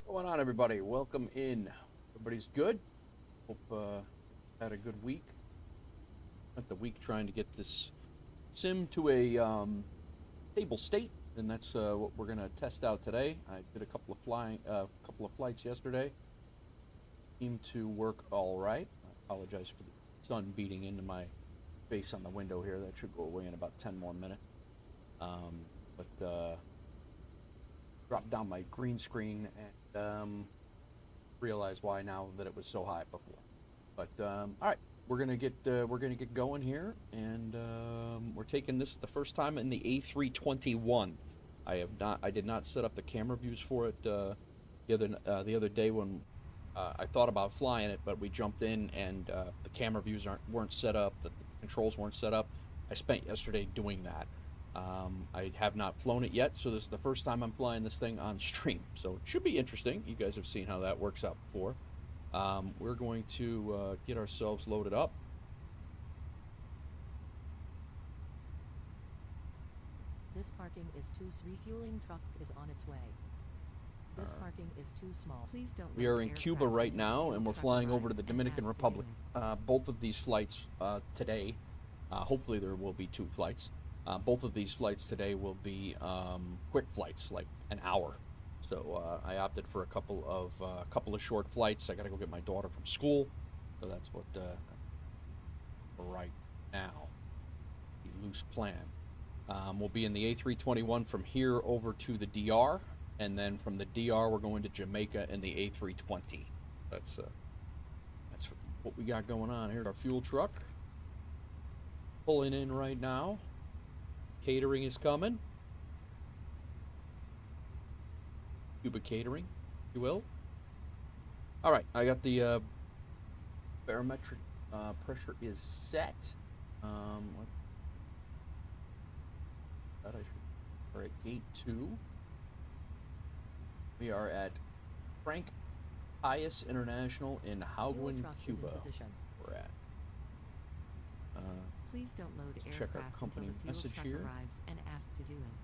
What's going on, everybody? Welcome in. Everybody's good. Hope had a good week. Spent the week trying to get this sim to a stable state, and that's what we're gonna test out today. I did a couple of flights yesterday. Seemed to work all right. I apologize for the sun beating into my face on the window here. That should go away in about 10 more minutes. But dropped down my green screen and realize why now that it was so high before. But all right, we're gonna get going here, and we're taking this the first time in the A321. I did not set up the camera views for it the other day when I thought about flying it, but we jumped in and the camera views weren't set up, the controls weren't set up. I spent yesterday doing that. I have not flown it yet, so this is the first time I'm flying this thing on stream. So it should be interesting. You guys have seen how that works out before. We're going to get ourselves loaded up. This parking is too. Refueling truck is on its way. This parking is too small. Please don't. We are in Cuba right now, and we're flying over to the Dominican Republic. Both of these flights today, hopefully there will be 2 flights. Both of these flights today will be quick flights, like an hour. So I opted for a couple of short flights. I got to go get my daughter from school, so that's what right now the loose plan. We'll be in the A321 from here over to the DR, and then from the DR we're going to Jamaica in the A320. That's what we got going on here. Our fuel truck pulling in right now. Catering is coming. Cuba catering, if you will. All right, I got the barometric pressure is set. We're at gate 2. We are at Frank Pius International in Hauguin, Cuba. We're at. Please don't load Let's check our company until the message fuel truck here. arrives and ask to do it.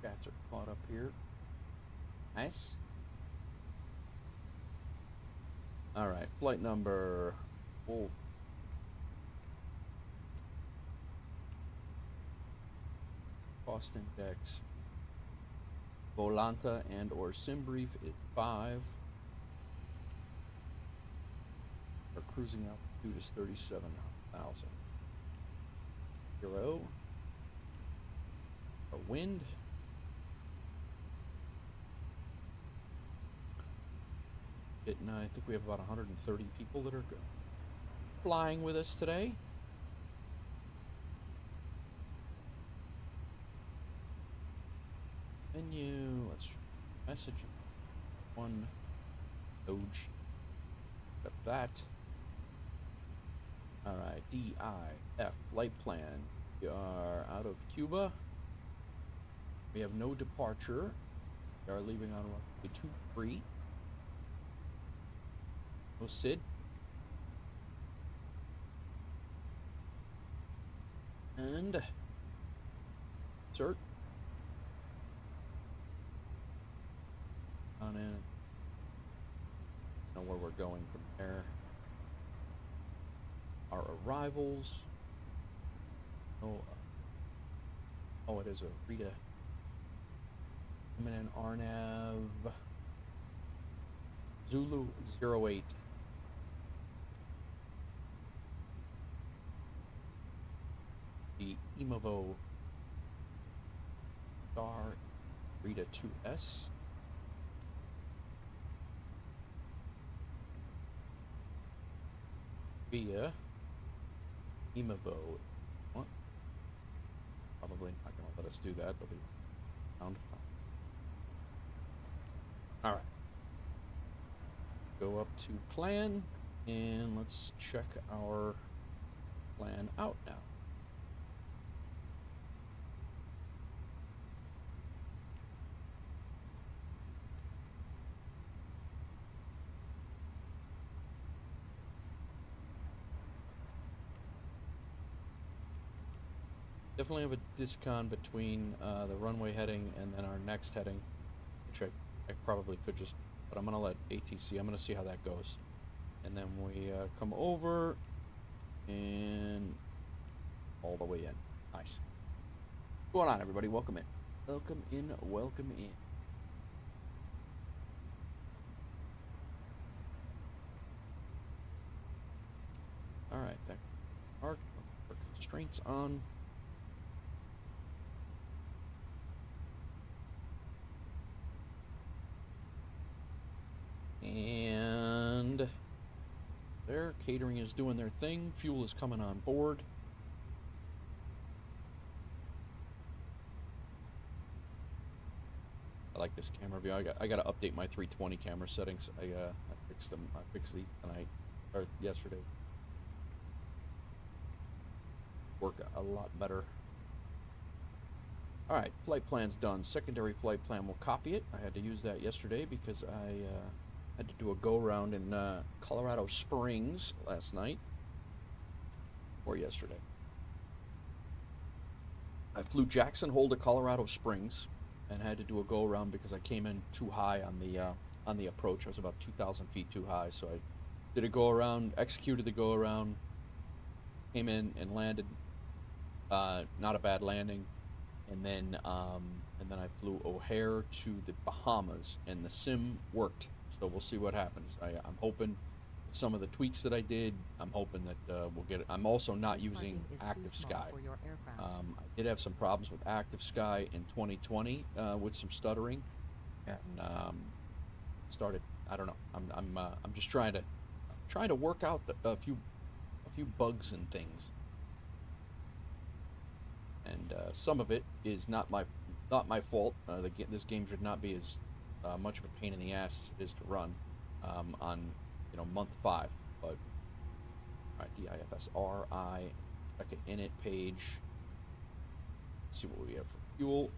Chats are caught up here. Nice. All right, flight number. Oh. Cost index. Volanta and or SimBrief is 5. Our cruising altitude is 37,000. 0. Our wind. I think we have about 130 people that are flying with us today. Menu, let's message 1 Doge. Got that. Alright, DIF flight plan. We are out of Cuba. We have no departure. We are leaving on runway 23. No SID. And insert. On in. Know where we're going from there. Our arrivals. Oh, it is a Rita. Coming in RNAV. Zulu 08. The Imavo Star Rita 2S. Via Imavo. What? Probably not going to let us do that. They'll be found. All right. Go up to plan, and let's check our plan out now. Definitely have a discon between the runway heading and then our next heading, which I probably could just, but I'm gonna let ATC. I'm gonna see how that goes, and then we come over and all the way in. Nice. What's going on, everybody? Welcome in. Welcome in. Welcome in. All right. Mark. Let's put constraints on. And there, catering is doing their thing. Fuel is coming on board. I like this camera view. I got to update my 320 camera settings. I fixed them. I fixed these tonight or yesterday. Work a lot better. All right, flight plan's done. Secondary flight plan, we'll copy it. I had to use that yesterday because I had to do a go-around in Colorado Springs last night, or yesterday. I flew Jackson Hole to Colorado Springs and had to do a go-around because I came in too high on the approach. I was about 2,000 feet too high, so I did a go-around, executed the go-around, came in and landed. Not a bad landing. And then I flew O'Hare to the Bahamas, and the sim worked. So we'll see what happens. I'm hoping with some of the tweaks that I did, I'm hoping that we'll get it. I'm also not using ActiveSky. I did have some problems with ActiveSky in 2020 with some stuttering, and started. I don't know. I'm just trying to work out a few bugs and things. And some of it is not my fault. This game should not be as much of a pain in the ass as it is to run on month 5. But all right, DIFSRI, second init page. Let's see what we have for fuel.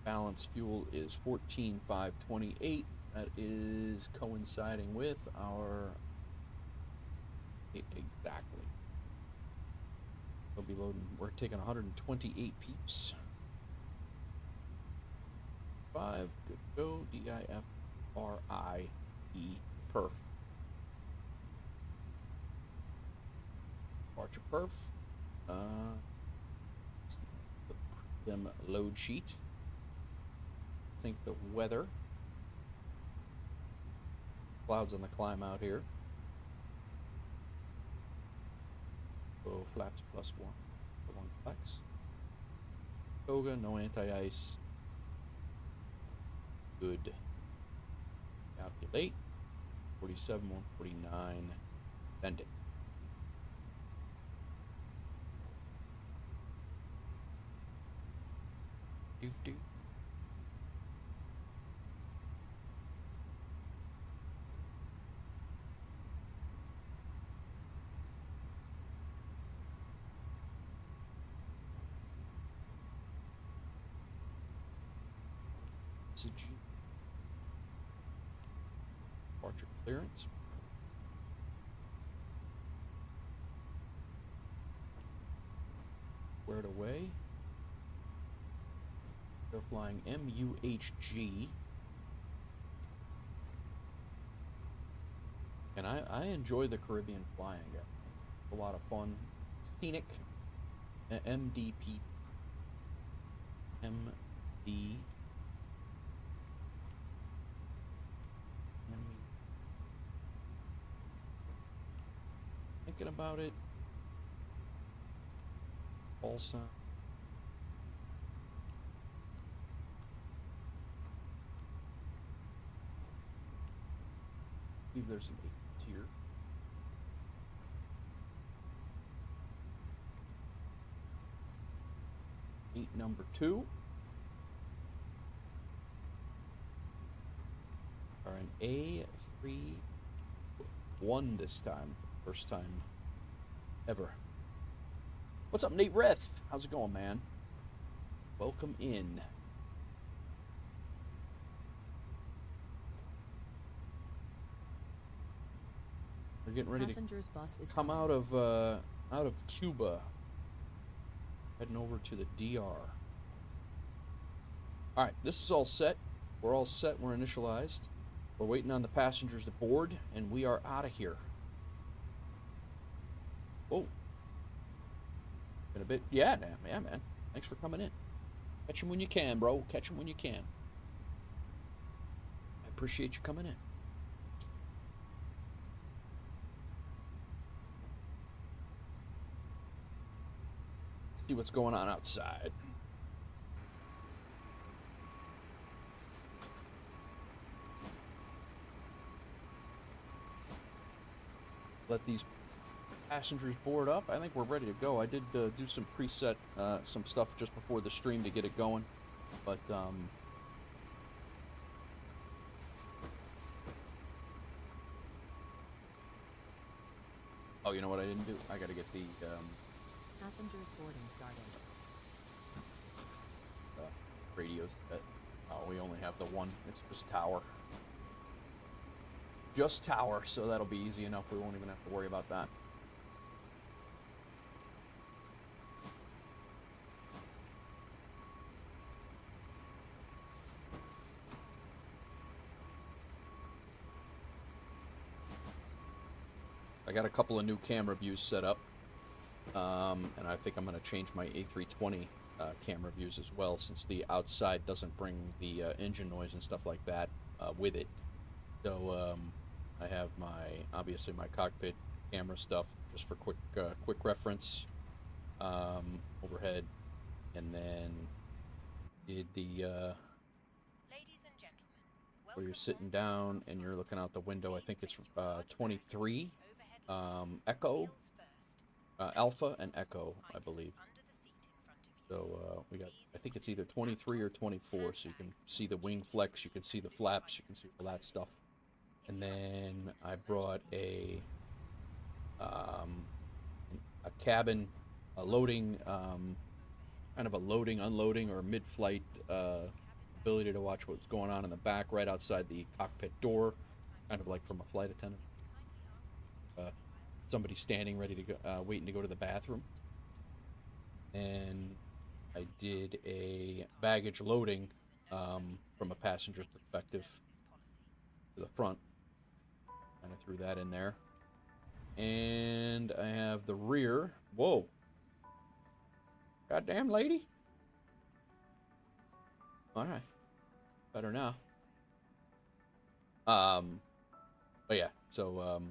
Balance fuel is 14,528. That is coinciding with our exactly. We'll be loading. We're taking 128 peeps. 5, good to go. DIFRIE perf. Departure perf. Them load sheet. Think the weather. Clouds on the climb out here. So flaps +1 for 1 flex. Toga, no anti-ice. Good. Calculate. 47, 149. Bend it. Do. Departure clearance. Squared away. They're flying MUHG. And I enjoy the Caribbean flying. A lot of fun. Scenic. MDP. MD. Thinking about it. Also. I believe there's an 8 tier. 8 number 2. Or an A320 this time. First time ever. What's up, Nate Reth? How's it going, man? Welcome in. We're getting ready to come out of out of Cuba, heading over to the DR. All right, this is all set. We're all set. We're initialized. We're waiting on the passengers to board, and we are out of here. Oh. Been a bit. Yeah, man. Thanks for coming in. Catch them when you can, bro. Catch them when you can. I appreciate you coming in. Let's see what's going on outside. Let these passengers board up. I think we're ready to go. I did do some preset, some stuff just before the stream to get it going, but oh, you know what I didn't do? I got to get the Passengers boarding started. radios. Oh, we only have the one. It's just tower. Just tower, so that'll be easy enough. We won't even have to worry about that. I got a couple of new camera views set up, and I think I'm going to change my A320 camera views as well, since the outside doesn't bring the engine noise and stuff like that with it. So I have obviously my cockpit camera stuff just for quick reference overhead, and then did the Ladies and gentlemen, where you're sitting down and you're looking out the window. I think it's 23 Echo, Alpha and Echo, I believe. So we got, I think it's either 23 or 24, so you can see the wing flex, you can see the flaps, you can see all that stuff. And then I brought a cabin, a loading, kind of a loading, unloading, or mid-flight ability to watch what's going on in the back right outside the cockpit door, kind of like from a flight attendant. Somebody standing ready to go, waiting to go to the bathroom. And I did a baggage loading from a passenger perspective to the front. Kind of threw that in there. And I have the rear. Whoa. Goddamn lady. All right. Better now. But yeah, so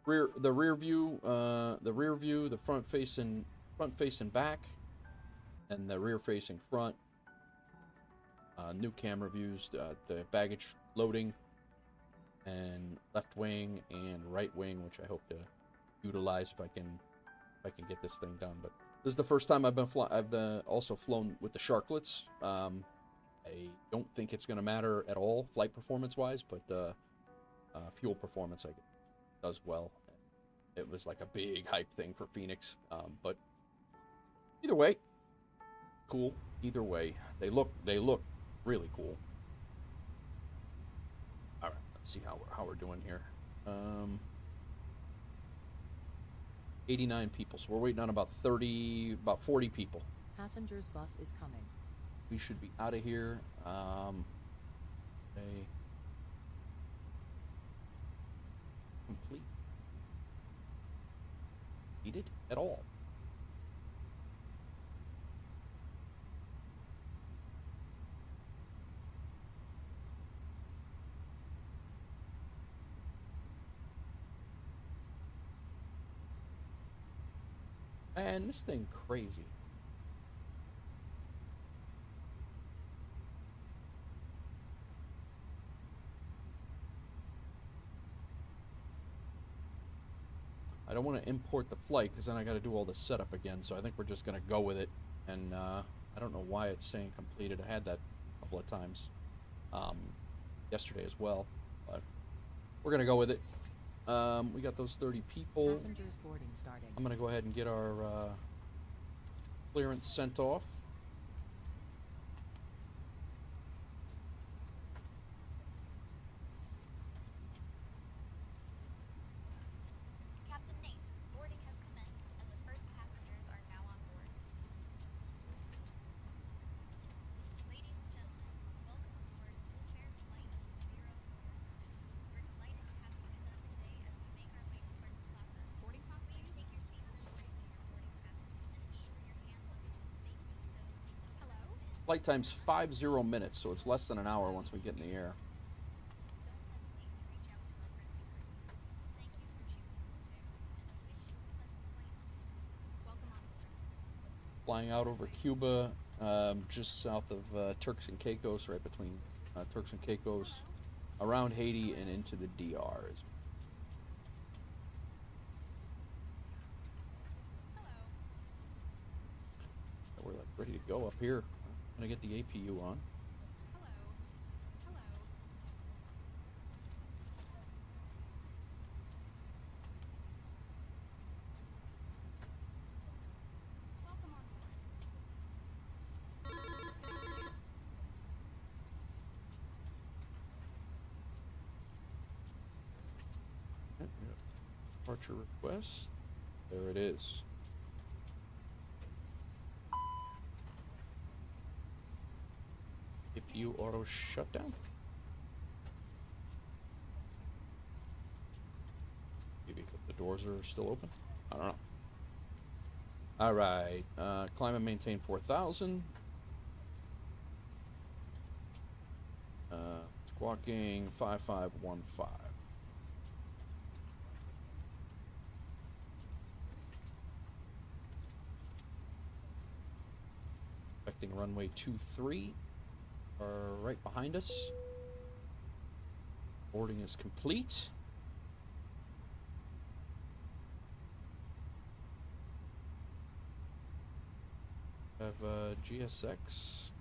the rear view, the front facing back, and the rear facing front. New camera views, the baggage loading, and left wing and right wing, which I hope to utilize if I can get this thing done. But this is the first time I've also flown with the Sharklets. I don't think it's going to matter at all flight performance wise, but fuel performance I guess does well. It was like a big hype thing for Fenix, but either way, cool. Either way, they look really cool. All right, let's see how we're doing here. 89 people, so we're waiting on about 40 people. Passengers bus is coming. We should be out of here. Complete. Needed at all. Man, this thing crazy. I don't want to import the flight because then I got to do all the setup again. So I think we're just going to go with it. And I don't know why it's saying completed. I had that a couple of times yesterday as well. But we're going to go with it. We got those 30 people. Passengers boarding starting. I'm going to go ahead and get our clearance sent off. Captain Nate, Flight time's 50 minutes, so it's less than an hour once we get in the air. Flying out over Cuba, just south of Turks and Caicos, right between Turks and Caicos, around Haiti and into the DRs. We're like ready to go up here. I'm gonna get the APU on. Departure request. There it is. APU auto shutdown. Maybe because the doors are still open. I don't know. All right. Climb and maintain 4,000. Squawking 5515. Expecting runway 23 are right behind us. Boarding is complete. Have GSX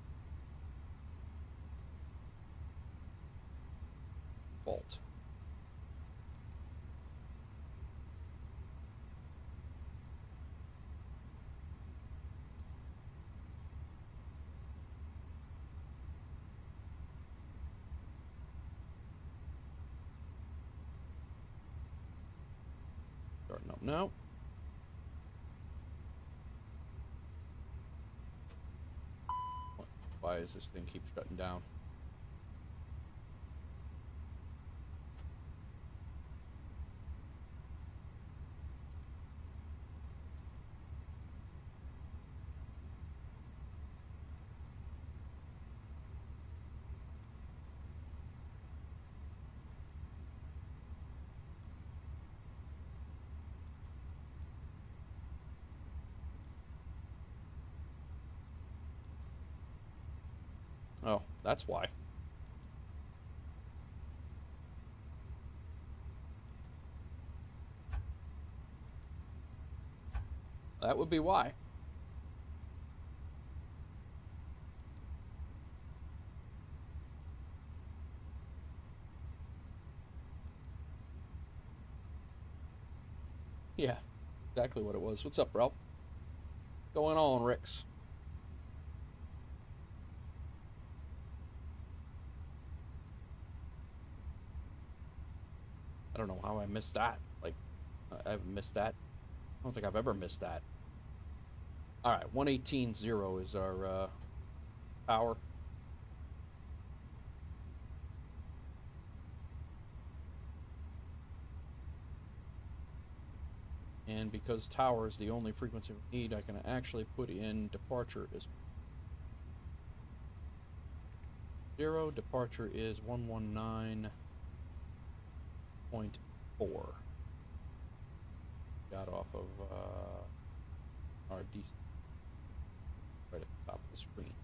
Vault. Starting up now. Why does this thing keep shutting down? Oh, that's why. That would be why. Yeah, exactly what it was. What's up, Ralph? What's going on, Rix? I don't know how I missed that. Like, I've missed that. I don't think I've ever missed that. All right, 118.0 is our power. And because tower is the only frequency we need, I can actually put in departure as 0. Departure is 119.4. Got off of our DC right at the top of the screen.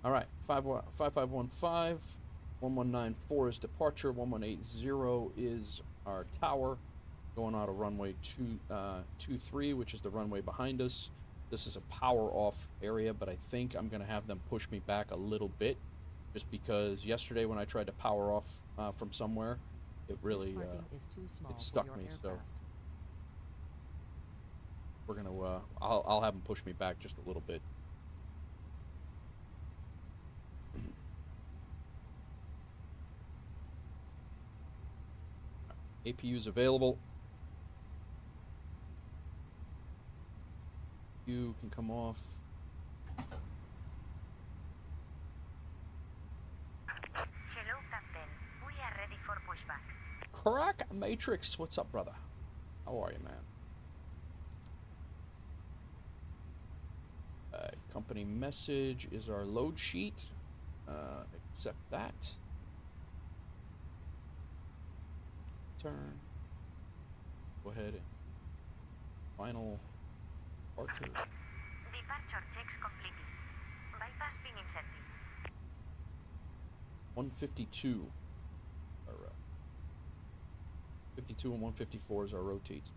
All right, 5515, 1194 is departure, 1180 is our tower, going out of runway 23, which is the runway behind us. This is a power off area, but I think I'm going to have them push me back a little bit, just because yesterday when I tried to power off from somewhere, it really it stuck me. So we're gonna I'll have them push me back just a little bit. APU's available. You can come off. Hello, Captain. We are ready for push Matrix, what's up, brother? How are you, man? Company message is our load sheet. Accept that. Turn. Go ahead and final departure. Departure checks completed. Bypass pin inserted. 152. Our, 52 and 154 is our rotates.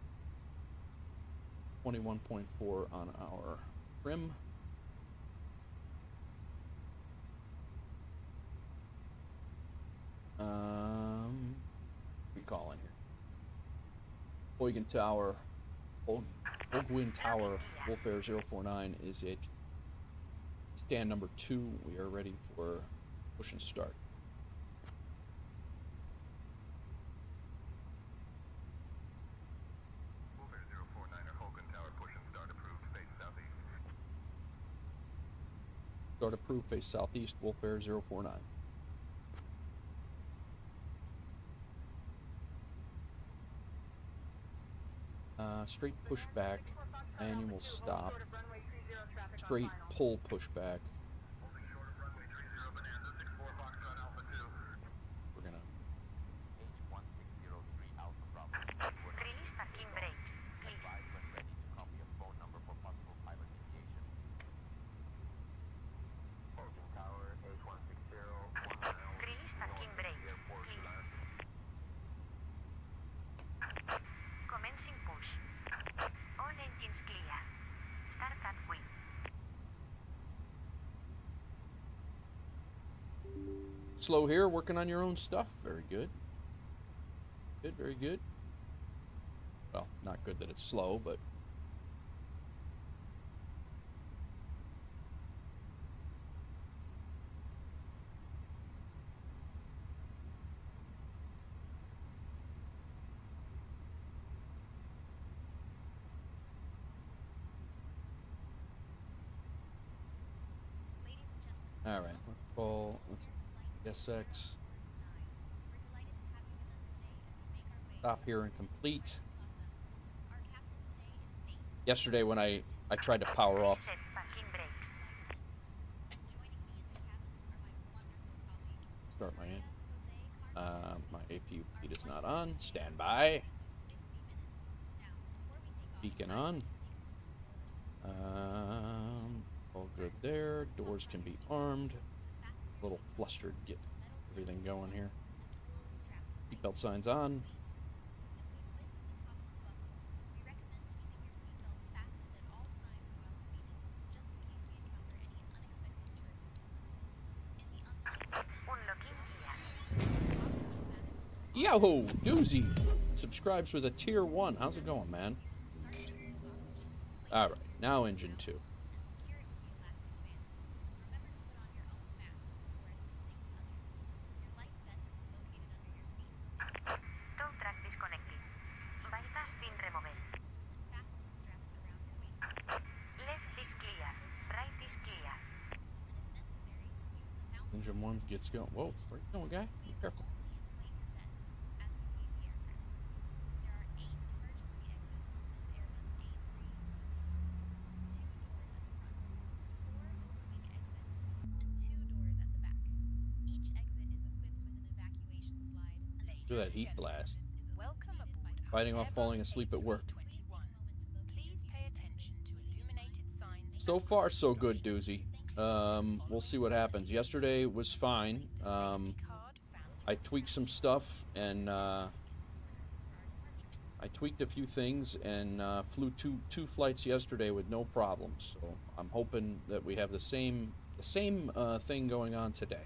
21.4 on our trim. We call in here. Huygen Tower, Ogwin Tower, Wolf Air 049 is it. Stand number 2. We are ready for push and start. Wolf Air 049er, Hogan Tower, push and start approved, face southeast. Start approved, face southeast, Wolf Air 049. Straight pushback, manual stop, straight pull pushback. Holding short of runway 30 Bonanza, 64 Foxtrot Alpha 2. We're gonna H1603 Alpha Bravo. Release parking brakes, please. Advise when ready to copy a phone number for possible pilot deviation. Hogan Tower, H160, 1 mile. Release parking brakes, please. Commencing push. All engines clear. Start at wing. slow here, working on your own stuff. Very good. Good, very good. Well, not good that it's slow, but all right, let's call, let's SX. Stop here and complete. Yesterday when I tried to power off, Set parking brakes. start my APU feed is not on. Stand by. Beacon on. All good there. Doors can be armed. A little flustered. Get everything going here. Seatbelt signs on. Yahoo! Doozy subscribes with a tier 1. How's it going, man? Alright, now engine 2. Tow track disconnected. Bypass pin removed. Left is clear. Right is clear. Engine 1 gets going. Whoa, where you going, guy? Be careful. Look at that heat blast. Welcome aboard. Fighting off falling asleep at work. Please pay attention to illuminated signs. So far, so good, Doozy. We'll see what happens. Yesterday was fine. I tweaked some stuff, and I tweaked a few things, and flew two flights yesterday with no problems. So I'm hoping that we have the same thing going on today.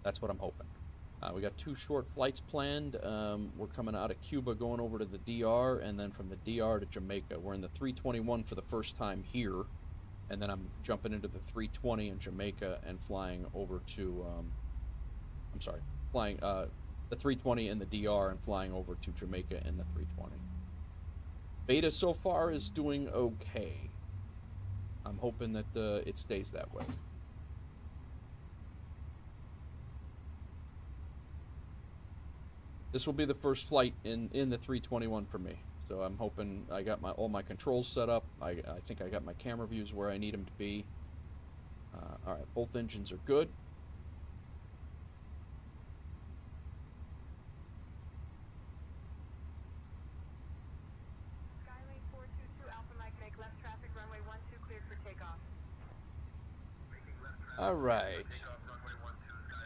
That's what I'm hoping. We got 2 short flights planned. We're coming out of Cuba, going over to the DR, and then from the DR to Jamaica. We're in the 321 for the first time here, and then I'm jumping into the 320 in Jamaica and flying over to, flying the 320 in the DR and flying over to Jamaica in the 320. Beta so far is doing okay. I'm hoping that it stays that way. This will be the first flight in the 321 for me. So I'm hoping I got all my controls set up. I think I got my camera views where I need them to be. All right, both engines are good. Skylane 422 Alpha Mike, make left traffic, runway 12 cleared for takeoff. All right.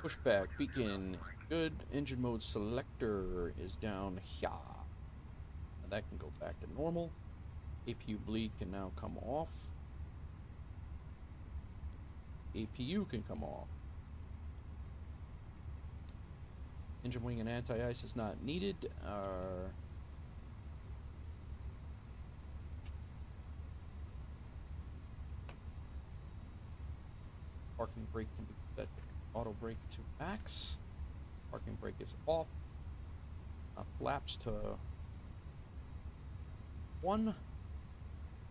Pushback, beacon, good. Engine mode selector is down here. Now that can go back to normal. APU bleed can now come off. APU can come off. Engine wing and anti-ice is not needed. Parking brake can be set. Auto brake to max. Parking brake is off. Flaps to 1.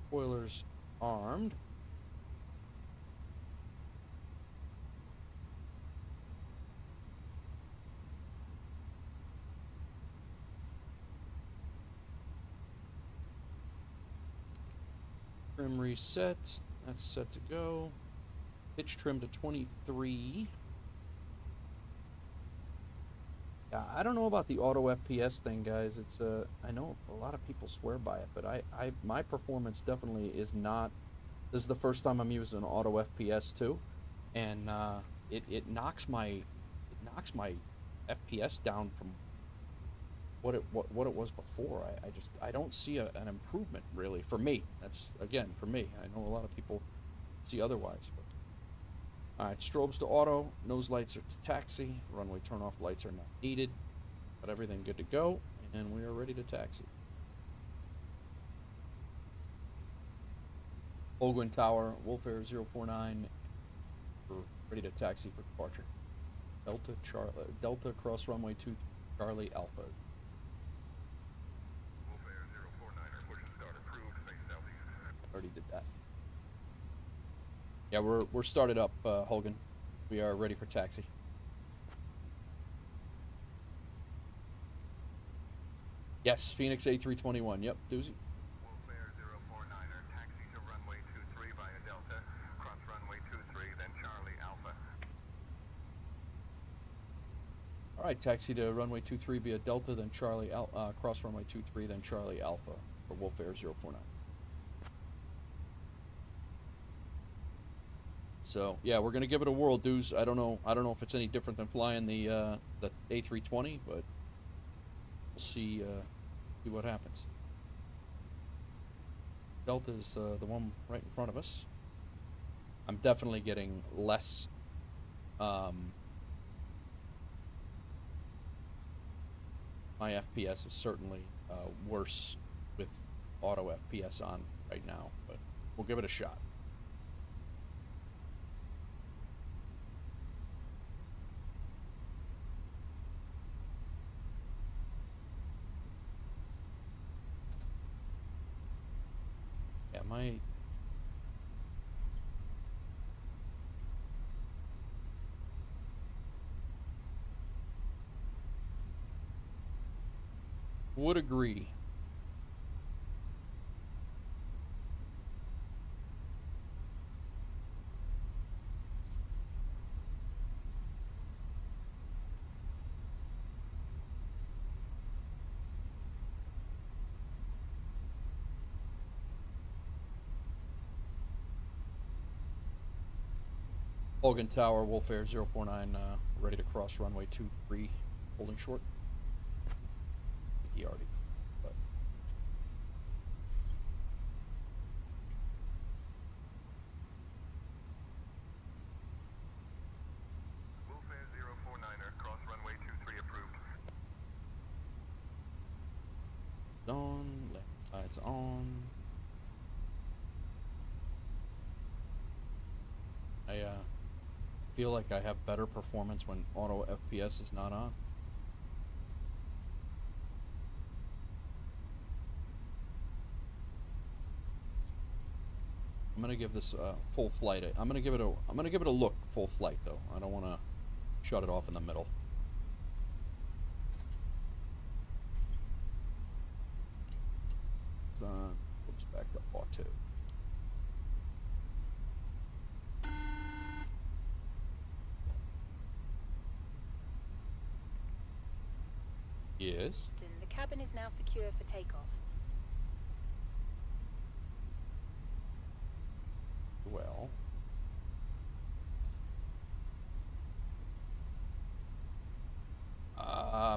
Spoilers armed. Trim reset. That's set to go. Pitch trim to 23. Yeah, I don't know about the auto FPS thing, guys. It's I know a lot of people swear by it, but my performance definitely is not. This is the first time I'm using auto FPS too, and it knocks my FPS down from what it was before. I don't see an improvement really for me. That's again for me. I know a lot of people see otherwise. But. All right, strobes to auto, nose lights are to taxi, runway turn-off lights are not needed. Got everything good to go, and we are ready to taxi. Holguin Tower, Wolf Air 049, we're ready to taxi for departure. Delta cross runway 2 Charlie Alpha. Wolf Air 049er, push and start approved, face southeast. Already did that. Yeah, we're started up, Holguin. We are ready for taxi. Yes, Fenix A321. Yep, Doozy. Wolf Air 049er, taxi to runway 23 via Delta, cross runway 23, then Charlie Alpha. All right, taxi to runway 23 via Delta, then Charlie cross runway 23, then Charlie Alpha for Wolf Air 049. So yeah, we're gonna give it a whirl, dudes. I don't know if it's any different than flying the A320, but we'll see what happens. Delta's the one right in front of us. I'm definitely getting less. My FPS is certainly worse with auto FPS on right now, but we'll give it a shot. Would agree. Holguin Tower, Wolf Air 049, ready to cross runway 23, holding short. He already, but. Wolf Air 049er, cross runway 23 approved. On, left side's on. I feel like I have better performance when auto FPS is not on. I'm gonna give this full flight. I'm gonna give it a look full flight though. I don't want to shut it off in the middle. to. Yes. The cabin is now secure for takeoff. Well.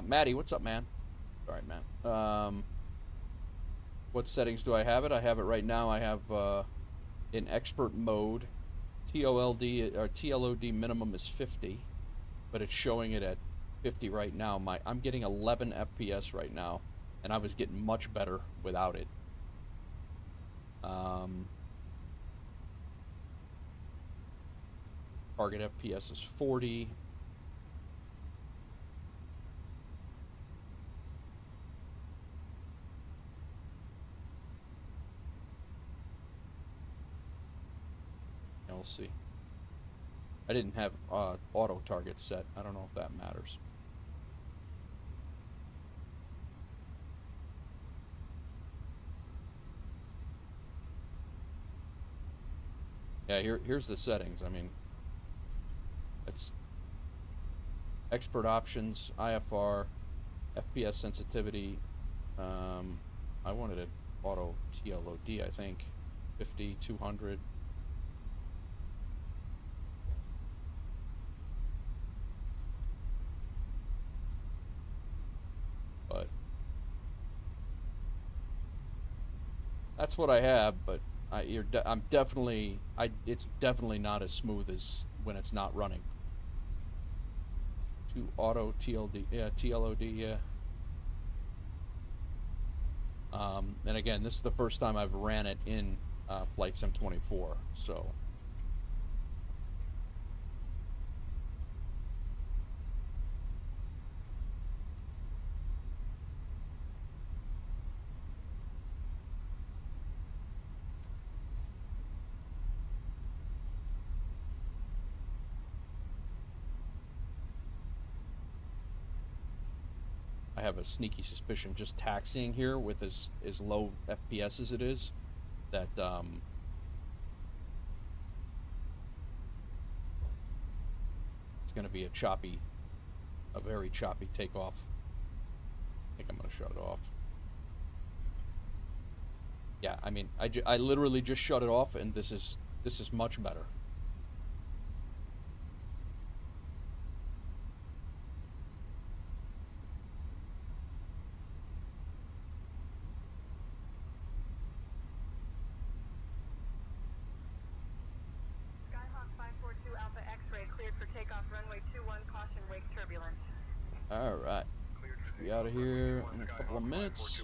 Maddie, what's up, man? All right, man. What settings do I have it? I have it right now. I have in expert mode. TOLD or TLOD minimum is 50, but it's showing it at 50 right now. I'm getting 11 FPS right now, and I was getting much better without it. Target FPS is 40. We'll see. I didn't have auto target set. I don't know if that matters. Yeah, here's the settings. I mean, it's expert options, IFR, FPS sensitivity. I wanted it auto TLOD, I think. 50, 200. But that's what I have, but I'm definitely, it's definitely not as smooth as when it's not running. To auto TLD, yeah, TLOD, yeah. And again, this is the first time I've ran it in Flight Sim 24, so. I have a sneaky suspicion just taxiing here with as low FPS as it is, that it's going to be a very choppy takeoff. I think I'm going to shut it off. Yeah, I mean, I literally just shut it off, and this is much better. All right, be out of here in a couple of minutes.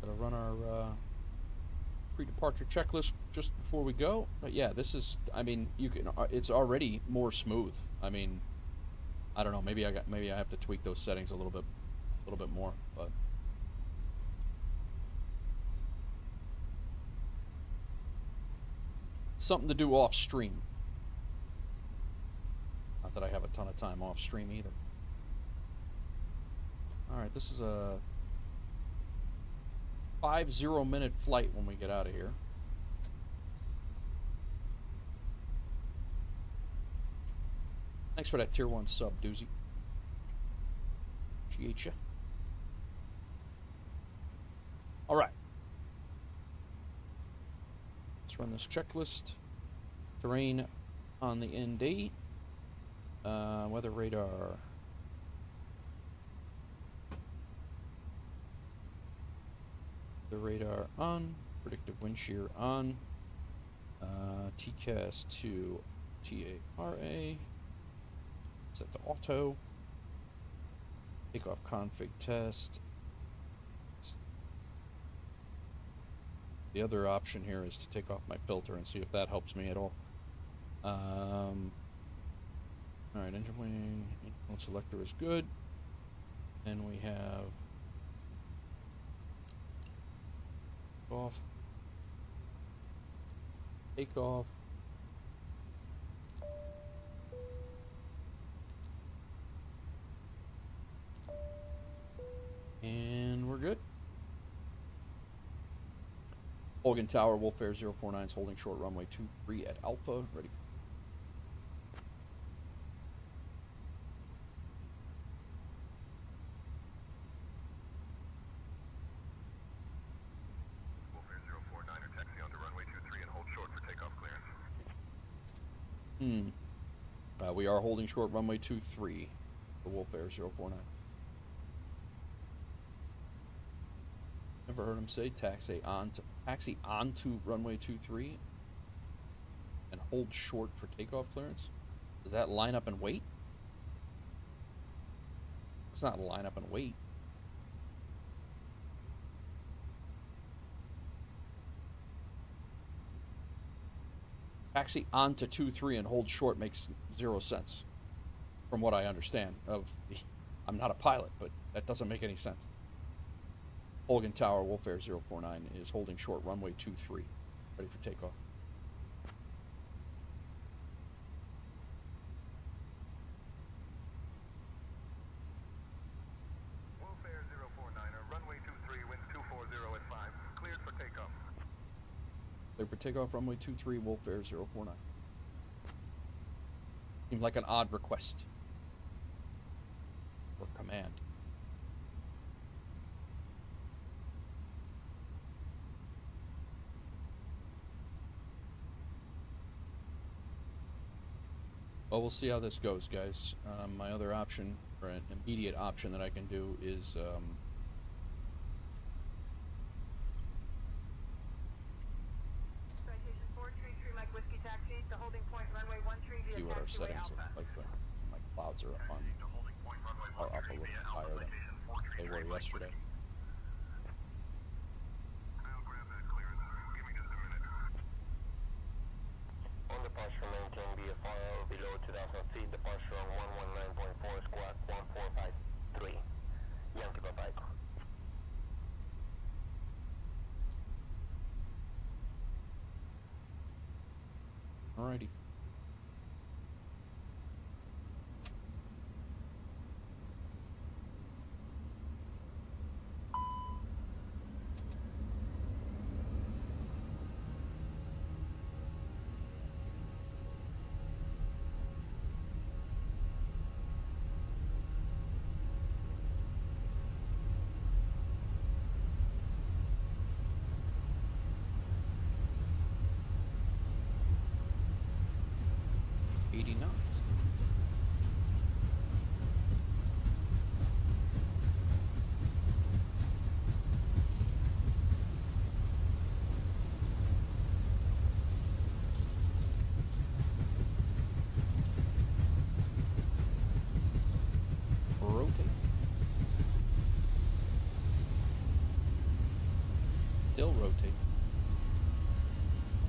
Gotta run our pre-departure checklist just before we go. But yeah, this is, I mean, you can. It's already more smooth. I mean, I don't know. Maybe I have to tweak those settings a little bit more. But something to do off stream. Not that I have a ton of time off stream either. All right, this is a 50-minute flight when we get out of here. Thanks for that tier 1 sub, Doozy. Appreciate ya. All right. Let's run this checklist. Terrain on the ND. Weather radar. The radar on. Predictive wind shear on. TCAS to TARA. Set to auto. Takeoff config test. The other option here is to take off my filter and see if that helps me at all. All right, engine wing, engine selector is good. And we have off. takeoff. And we're good. Hogan Tower, Wolf Air 049 is holding short runway 23 at Alpha. Ready. Wolf Air 049er, taxi onto runway 23 and hold short for takeoff clearance. We are holding short runway 23 for Wolf Air 049. Never heard him say taxi onto runway 23 and hold short for takeoff clearance. Does that line up and wait? It's not line up and wait. Taxi onto 23 and hold short makes 0 sense, from what I understand. I'm not a pilot, but that doesn't make any sense. Hogan Tower, Wolf Air 049 is holding short runway 23, ready for takeoff. Wolf Air 049er, runway 23, winds 240 at 5, cleared for takeoff. Cleared for takeoff, runway 23, Wolf Air 049. Seemed like an odd request or command. Well, we'll see how this goes, guys. My other option, or an immediate option that I can do is Citation 4, tree Mike Whiskey Taxi to holding point runway 13 via see what our taxiway settings Alpha. look like when my clouds are up a little higher than they were yesterday. I'll grab that clearance. Give me just a minute. On departure, maintain VFR below 2,000 feet, departure on 119.4, squawk 1453. Yankee Papa Echo. Alrighty. Still rotate.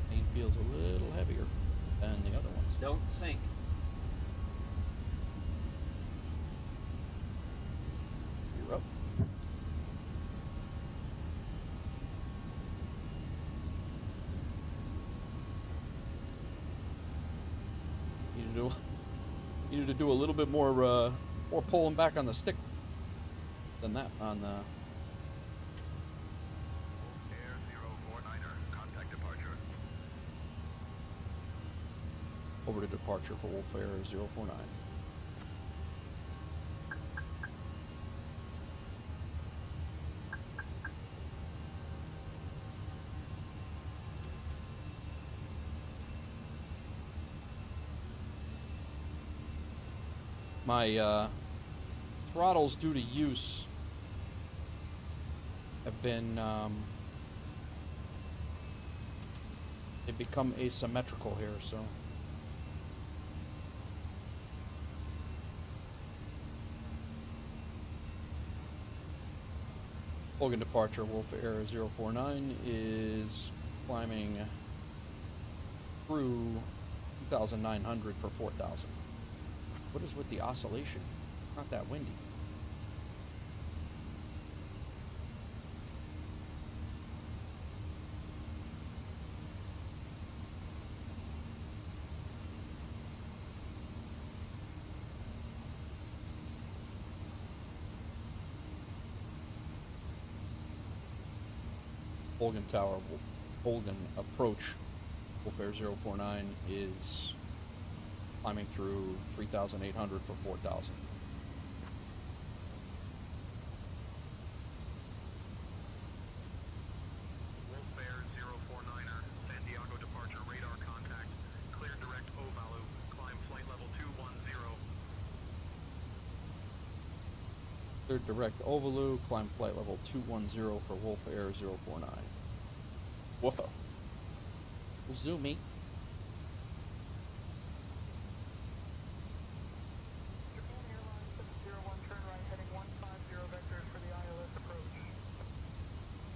Plane feels a little heavier than the other ones. Don't sink. You're up. Needed to do a little bit more pulling back on the stick than that on the. Air 049er, contact departure. Over to departure for Wolf Air 049. My throttles due to use have been they've become asymmetrical here, so Logan departure Wolf Air 049 is climbing through 2,900 for 4,000. What is with the oscillation? Not that windy. Holgan Tower, Holgan approach, Wolf Air 049 is climbing through 3,800 for 4,000. Wolf Air 049er, San Diego departure radar contact. Clear direct Ovalu. Climb flight level 210. Third direct Ovalu, climb flight level 210 for Wolf Air 049. Whoa. Zoomy. Japan Airlines 701, turn right, heading 150 vectors for the ILS approach.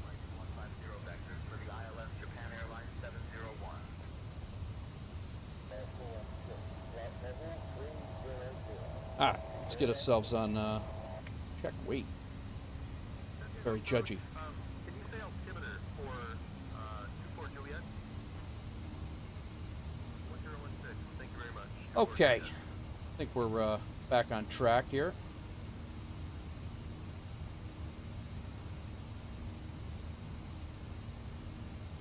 Right, 150 vectors for the ILS, Japan Airlines 701. Alright, let's get ourselves on check weight. Very judgy. Can you say altimeter for 24 Juliet? 1016, thank you very much. Okay. I think we're back on track here.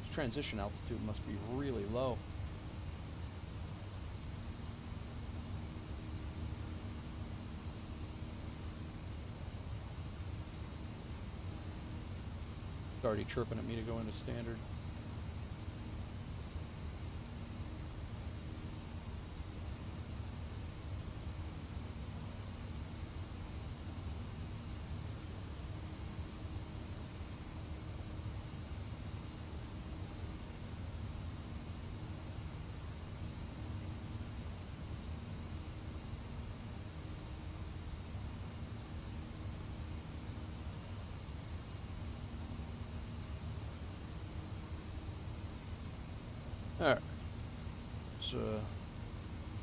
This transition altitude must be really low. It's already chirping at me to go into standard. Alright, so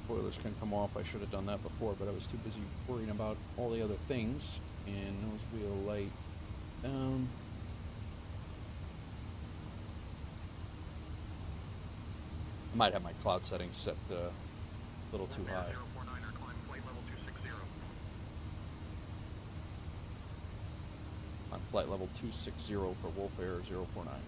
spoilers can come off. I should have done that before, but I was too busy worrying about all the other things. And nose wheel light down. I might have my cloud settings set a little too high. 049er, climb flight level 260. On flight level 260 for Wolf Air 049.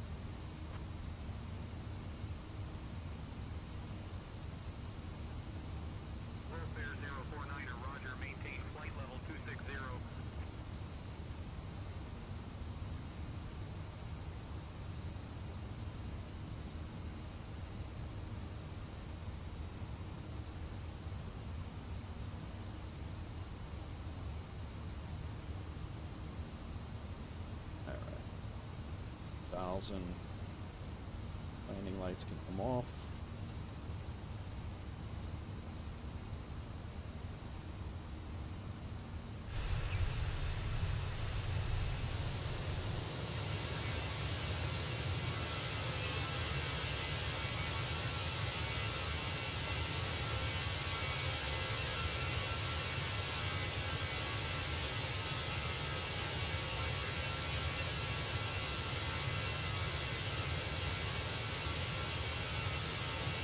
Wolf Air 049er, roger, maintain flight level 260. Alright. 1,000. Landing lights can come off.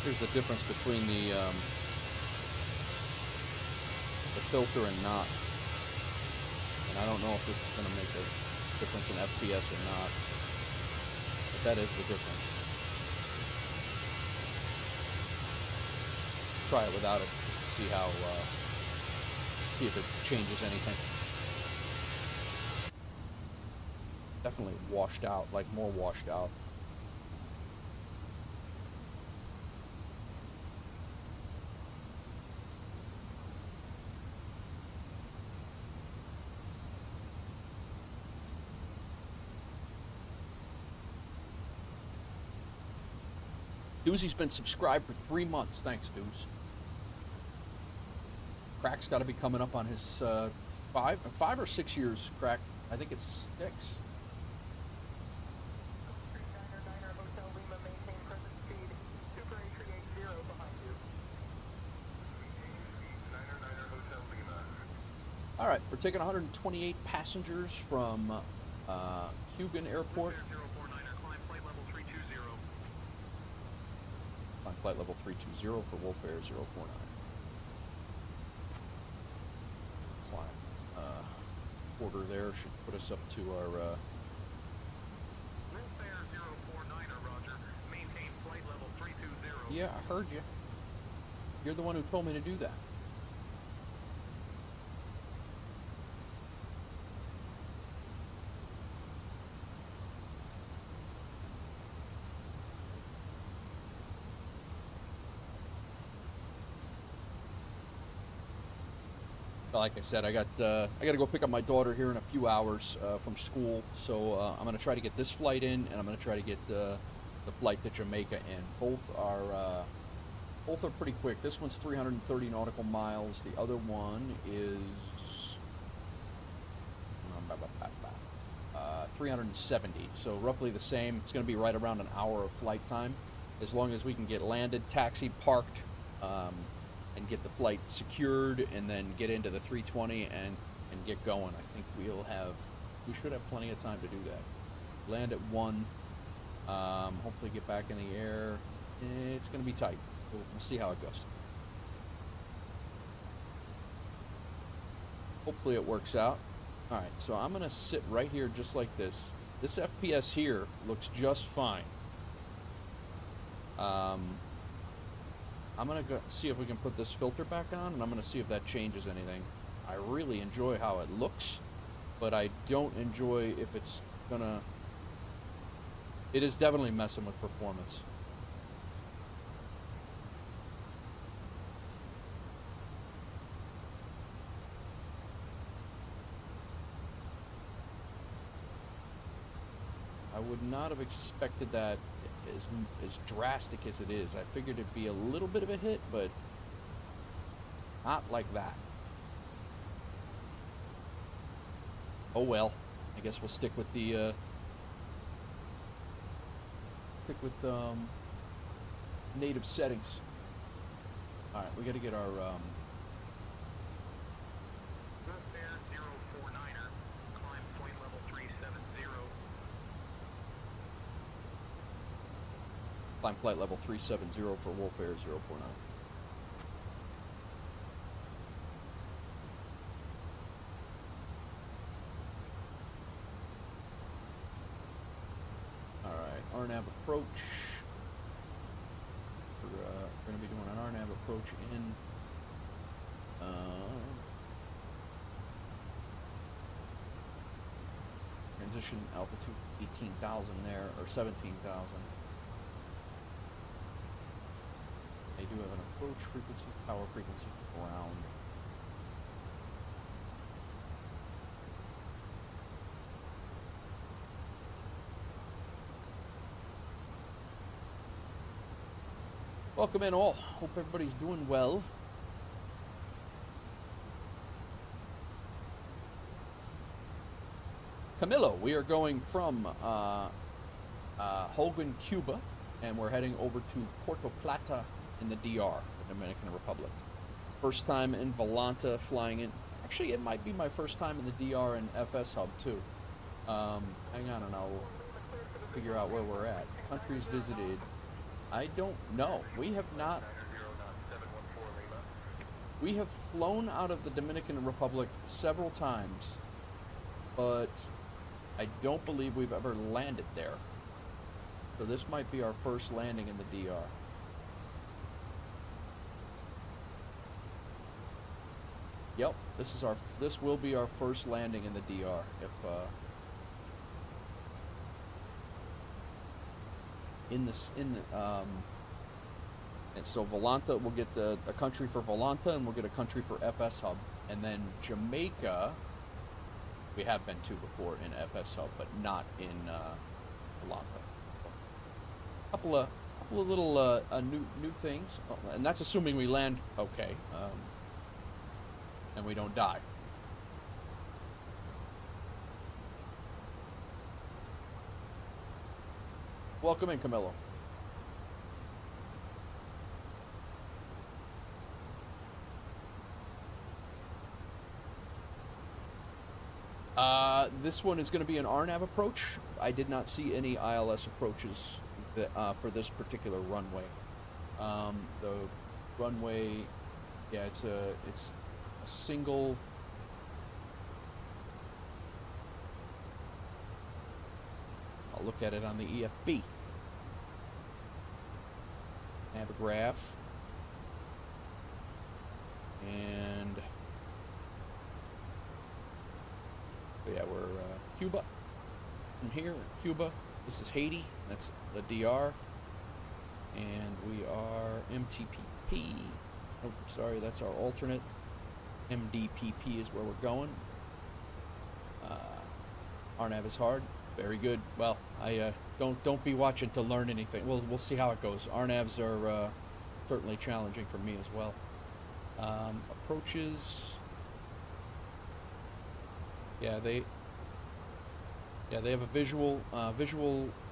Here's the difference between the filter and not. And I don't know if this is going to make a difference in FPS or not, but that is the difference. Try it without it just to see how, see if it changes anything. Definitely washed out, like more washed out. Doozy's been subscribed for 3 months. Thanks, Dooz. Crack's got to be coming up on his 5 or 6 years, Crack. I think it's 6. 39er Hotel Lima, maintain present speed. Super A380 behind you. 9er Hotel Lima. All right, we're taking 128 passengers from Hugon Airport. Wolf Air 049er, climb flight level 320. On flight level 320 for Wolf Air 049. Climb. Quarter there should put us up to our Wolf Air 049er, Yeah, I heard you. You're the one who told me to do that. Like I said, I got to go pick up my daughter here in a few hours from school, so I'm gonna try to get this flight in, and I'm gonna try to get the flight to Jamaica in. Both are pretty quick. This one's 330 nautical miles. The other one is 370. So roughly the same. It's gonna be right around an hour of flight time, as long as we can get landed, taxied, parked. And get the flight secured, and then get into the 320 and get going. I think we should have plenty of time to do that. Land at 1, hopefully get back in the air. It's going to be tight. We'll see how it goes. Hopefully it works out. All right, so I'm going to sit right here just like this. This FPS here looks just fine. I'm going to go see if we can put this filter back on, and I'm going to see if that changes anything. I really enjoy how it looks, but I don't enjoy if it's going to... It is definitely messing with performance. I would not have expected that as drastic as it is. I figured it'd be a little bit of a hit, but not like that. Oh well, I guess we'll stick with the native settings. All right, we got to get our Air 049er, climb point level 370. climb flight level 370 for Wolf Air 049. All right, RNAV approach. We're going to be doing an RNAV approach in transition altitude 18,000 there, or 17,000. They do have an approach frequency, power frequency, ground. Welcome in all. Hope everybody's doing well. Camilo, we are going from Holguin, Cuba, and we're heading over to Puerto Plata in the DR, the Dominican Republic. First time in Volanta flying in. Actually, it might be my first time in the DR and FS Hub too. Hang on, and I'll figure out where we're at. Countries visited. I don't know. We have not. We have flown out of the Dominican Republic several times, but I don't believe we've ever landed there. So this might be our first landing in the DR. Yep, this will be our first landing in the DR. And so Volanta, we'll get a country for Volanta, and we'll get a country for FS Hub, and then Jamaica we have been to before in FS Hub, but not in Volanta. Couple of little new things, and that's assuming we land okay. And we don't die. Welcome in, Camilo. This one is going to be an RNAV approach. I did not see any ILS approaches for this particular runway. The runway, yeah, it's a single. I'll look at it on the EFB. have a graph. And yeah, we're Cuba. From here, Cuba. This is Haiti. That's the DR. And we are MTPP. Oh, sorry, that's our alternate. MDPP is where we're going. RNAV is hard. Very good. Well, I don't be watching to learn anything. We'll see how it goes. RNAVs are certainly challenging for me as well. Approaches. Yeah, they have a visual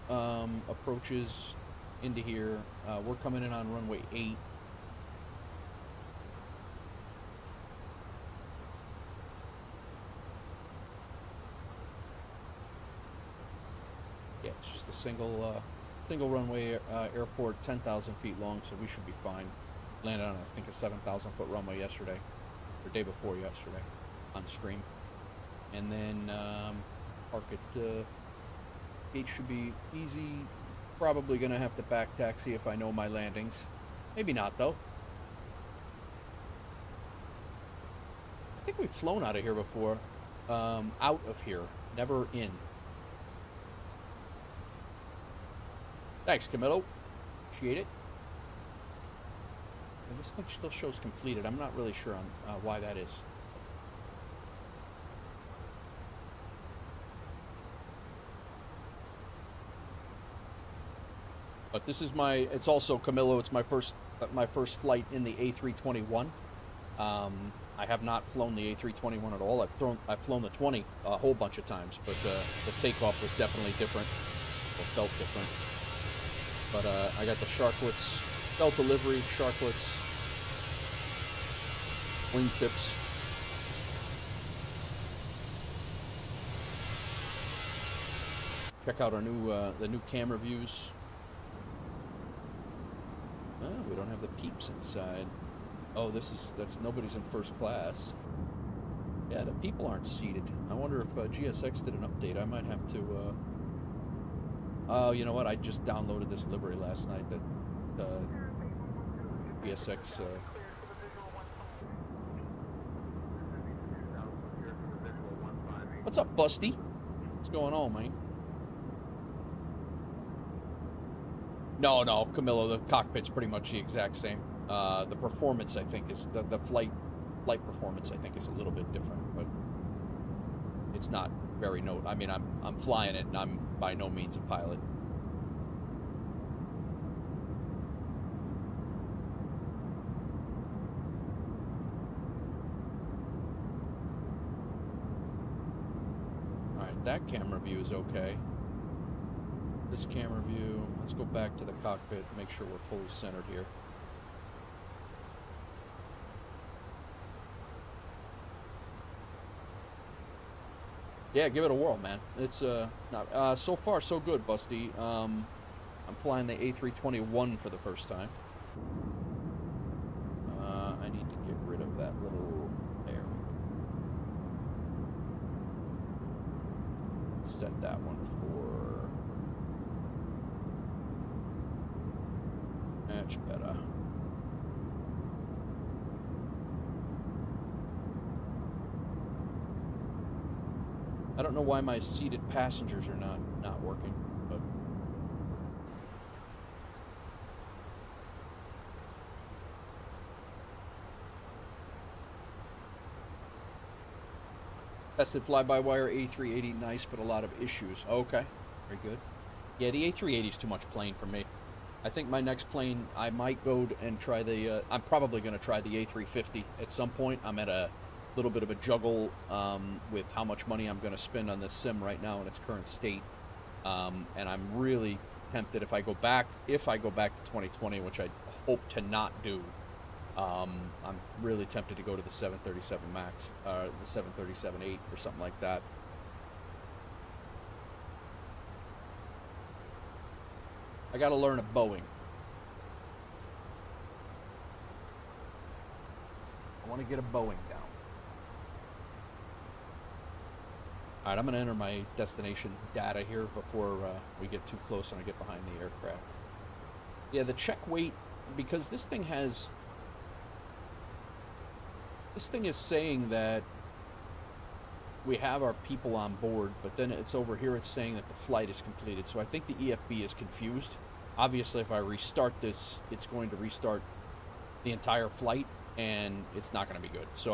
approaches into here. We're coming in on runway 8. Yeah, it's just a single runway airport, 10,000 feet long, so we should be fine. Landed on, I think, a 7,000-foot runway yesterday, or day before yesterday, on stream. And then park at gate should be easy. Probably gonna have to back taxi if I know my landings. Maybe not though. I think we've flown out of here before. Out of here, never in. Thanks, Camillo. Appreciate it. And this thing still shows completed. I'm not really sure on why that is. But this is it's also Camillo. It's my first flight in the A321. I have not flown the A321 at all. I've flown the 20 a whole bunch of times, but the takeoff was definitely different, or felt different. But I got the Sharklets, belt delivery, Sharklets, wingtips. Check out our the new camera views. Oh, we don't have the peeps inside. Oh, that's nobody's in first class. Yeah, the people aren't seated. I wonder if GSX did an update. I might have to. Oh, you know what? I just downloaded this livery last night. That GSX. What's up, Busty? What's going on, man? No, Camillo, the cockpit's pretty much the exact same. The performance, I think, is the flight performance, I think, is a little bit different, but it's not very I mean, I'm flying it, and I'm by no means a pilot. All right, that camera view is okay. This camera view, let's go back to the cockpit, make sure we're fully centered here. Yeah, give it a whirl, man. It's not so far so good, Busty. I'm flying the A321 for the first time. I need to get rid of that little there. Set that one for much better. I don't know why my seated passengers are not working, but tested fly-by-wire A380, nice, but a lot of issues. Okay, very good. Yeah, the A380 is too much plane for me. I think my next plane, I might go and try the, I'm probably going to try the A350 at some point. I'm at a little bit of a juggle with how much money I'm going to spend on this sim right now in its current state. And I'm really tempted if I go back to 2020, which I hope to not do. I'm really tempted to go to the 737 MAX, the 737-8 or something like that. I got to learn a Boeing. I want to get a Boeing down. All right, I'm going to enter my destination data here before we get too close and I get behind the aircraft. Yeah, the check weight because this thing has... This thing is saying that we have our people on board, but then it's over here, it's saying that the flight is completed. So I think the EFB is confused. Obviously, if I restart this, it's going to restart the entire flight, and it's not going to be good. So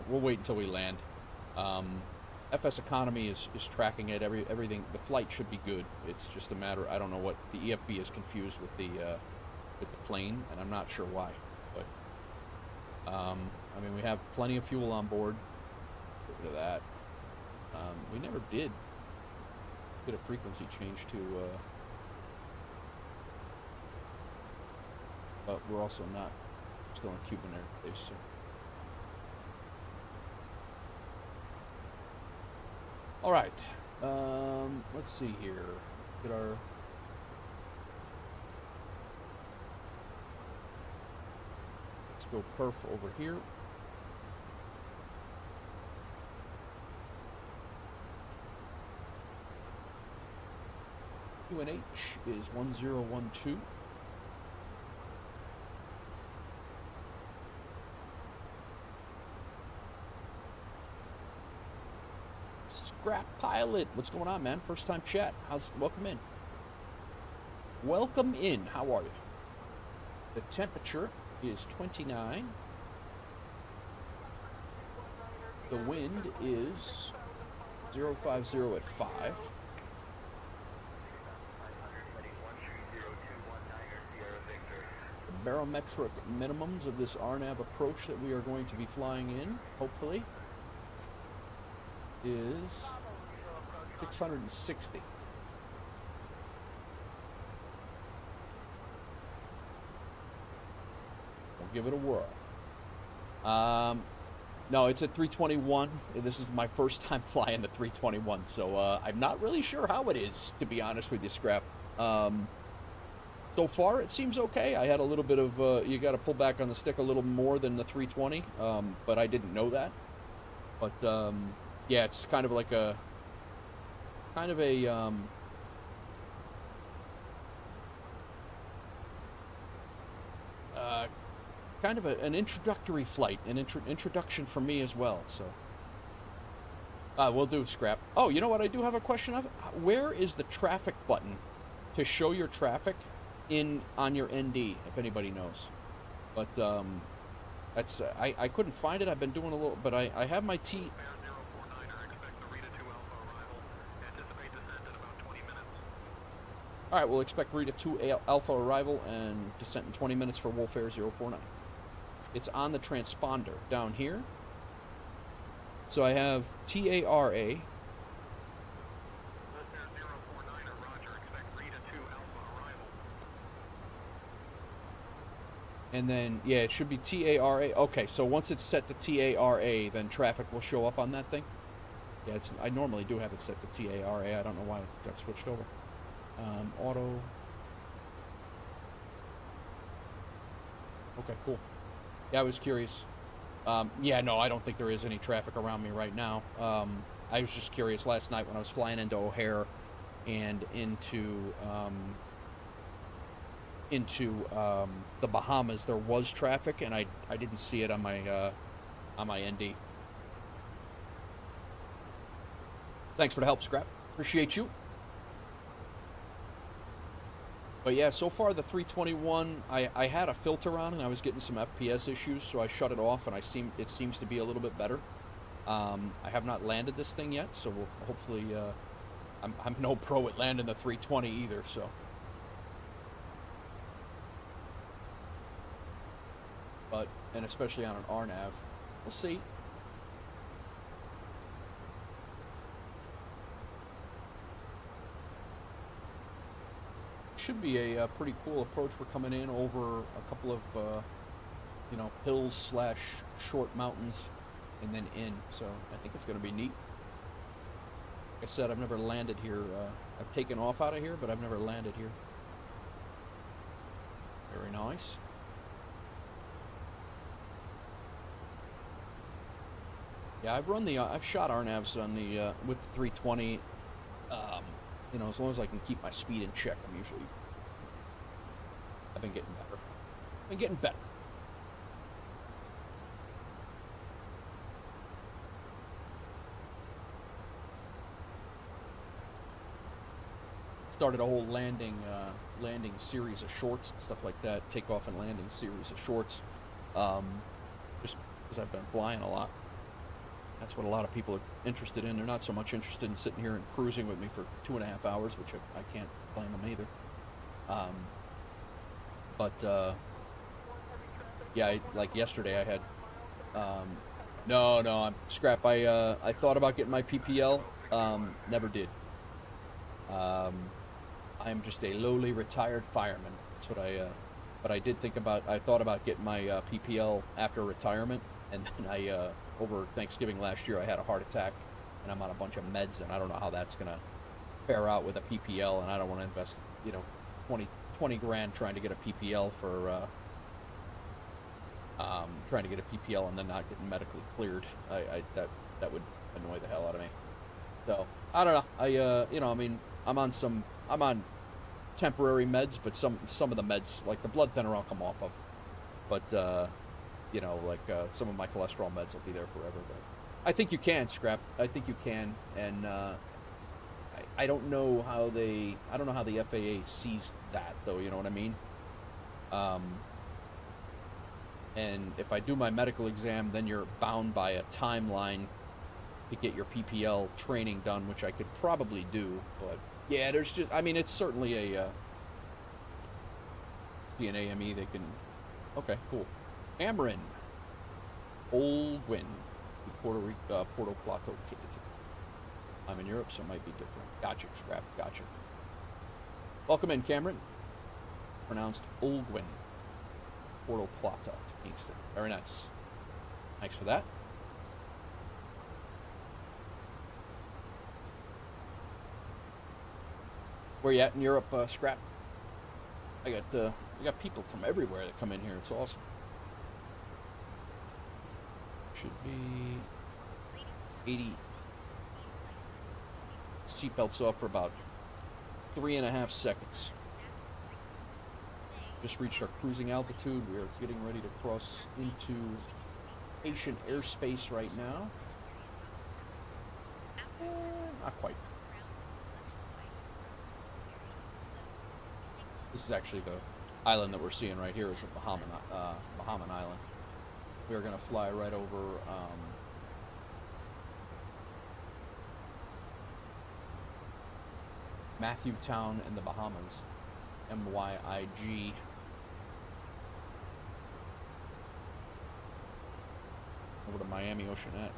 we'll wait until we land. FSEconomy is tracking it. Everything, the flight should be good. It's just a matter, I don't know what, the EFB is confused with the plane, and I'm not sure why. But, I mean, we have plenty of fuel on board. Get rid of that. We never did a frequency change to, but we're also not still in Cuban airspace, so. All right, let's see here. Get our... Let's go perf over here. UNH is 1012. Scrap Pilot, what's going on, man? First time chat. Welcome in. Welcome in. How are you? The temperature is 29. The wind is 050 at 5. The barometric minimums of this RNAV approach that we are going to be flying in, hopefully, is 660. We'll give it a whirl. No, it's a 321. This is my first time flying the 321, so I'm not really sure how it is, to be honest with you, Scrap. So far, it seems okay. I had a little bit of, you got to pull back on the stick a little more than the 320, but I didn't know that. But, yeah, it's kind of like a, kind of an introductory flight, an introduction for me as well, so. We'll do, Scrap. Oh, you know what I do have a question of? Where is the traffic button to show your traffic on your ND, if anybody knows? But, that's, I couldn't find it. I've been doing a little, but I have my T. All right, we'll expect Rita 2 Alpha arrival and descent in 20 minutes for Wolf Air 049. It's on the transponder down here. So I have TARA. And then, yeah, it should be TARA. Okay, so once it's set to TARA, then traffic will show up on that thing. Yeah, I normally do have it set to TARA. I don't know why it got switched over. Auto. Okay, cool. Yeah, I was curious. Yeah, no, I don't think there is any traffic around me right now. I was just curious last night when I was flying into O'Hare and into the Bahamas. There was traffic, and I didn't see it on my ND. Thanks for the help, Scrap. Appreciate you. But yeah, so far the 321, I had a filter on and I was getting some FPS issues, so I shut it off, and it seems to be a little bit better. I have not landed this thing yet, so we'll hopefully, I'm no pro at landing the 320 either, so. But, and especially on an RNAV, we'll see. Should be a pretty cool approach. We're coming in over a couple of, you know, hills slash short mountains and then in. So I think it's going to be neat. Like I said, I've never landed here. I've taken off out of here, but I've never landed here. Very nice. Yeah, I've shot RNAVs on the, with the 320, you know, as long as I can keep my speed in check, I've been getting better. and getting better. Started a whole landing series of shorts and stuff like that. Takeoff and landing series of shorts. Just because I've been flying a lot. That's what a lot of people are interested in. They're not so much interested in sitting here and cruising with me for 2.5 hours, which I can't blame them either. Yeah, like yesterday I had, no, I'm scrap. I thought about getting my PPL, never did. I'm just a lowly retired fireman. That's what but I did think about, I thought about getting my PPL after retirement, and then over Thanksgiving last year, I had a heart attack, and I'm on a bunch of meds, and I don't know how that's gonna fare out with a PPL, and I don't want to invest, 20 grand trying to get a PPL for, trying to get a PPL and then not getting medically cleared. That would annoy the hell out of me. So I don't know. I'm on temporary meds, but some of the meds, like the blood thinner, I'll come off of. But some of my cholesterol meds will be there forever. But I think you can, Scrap. I think you can, and I don't know how the FAA sees that, though. You know what I mean? And if I do my medical exam, then you're bound by a timeline to get your PPL training done, which I could probably do. But yeah, there's just, it's certainly a an AME they can. Okay, cool. Cameron, Olguin, Puerto Plata. I'm in Europe, so it might be different. Gotcha, Scrap. Gotcha. Welcome in, Cameron. Pronounced Olguin, Puerto Plata to Kingston. Very nice. Thanks for that. Where you at in Europe, Scrap? I got people from everywhere that come in here. It's awesome. Should be 80. Seatbelts off for about 3.5 seconds. Just reached our cruising altitude. We are getting ready to cross into Haitian airspace right now. Not quite. This is actually the island that we're seeing right here is a Bahama Island. We are going to fly right over Matthew Town in the Bahamas, MYIG. Over to Miami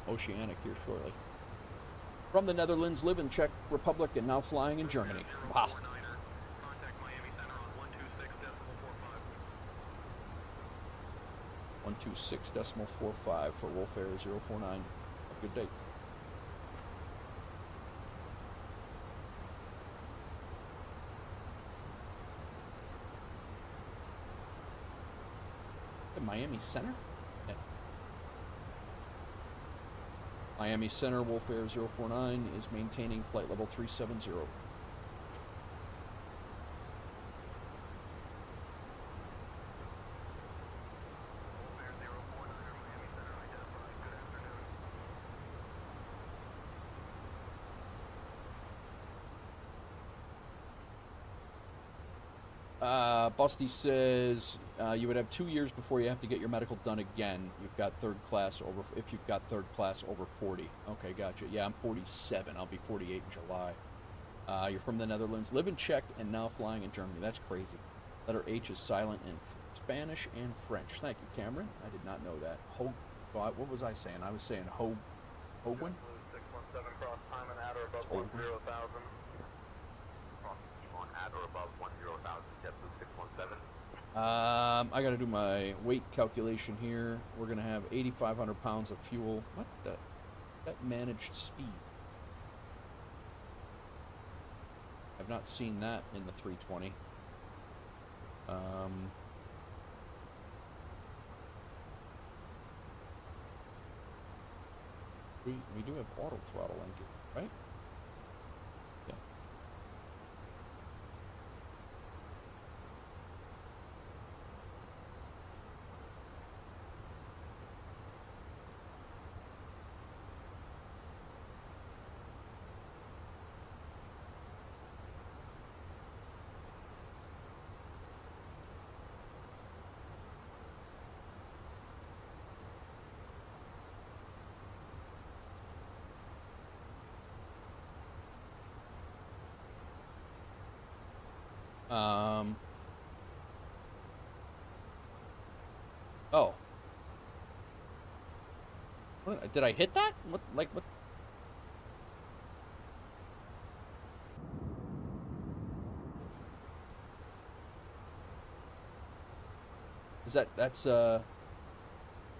Oceanic here shortly. From the Netherlands, live in Czech Republic, and now flying in Germany. Wow. Contact Miami Center on 126.45 for Wolf Air 049. Have a good day. Miami Center? Yeah. Miami Center, Wolf Air 049 is maintaining flight level 370. Busty says you would have 2 years before you have to get your medical done again. You've got third class over, if you've got third class over 40. Okay, gotcha. Yeah, I'm 47. I'll be 48 in July. You're from the Netherlands, live in Czech, and now flying in Germany. That's crazy. Letter H is silent in Spanish and French. Thank you, Cameron. I did not know that. What was I saying? I was saying Hogan? 617 cross time and at or above 10,000. On at or above 10,000, JetBlue 617. I got to do my weight calculation here. We're going to have 8,500 pounds of fuel. What the? That managed speed. I've not seen that in the 320. We do have auto throttle engine, right? Yeah. Oh. Did I hit that? What? Like what? Is that's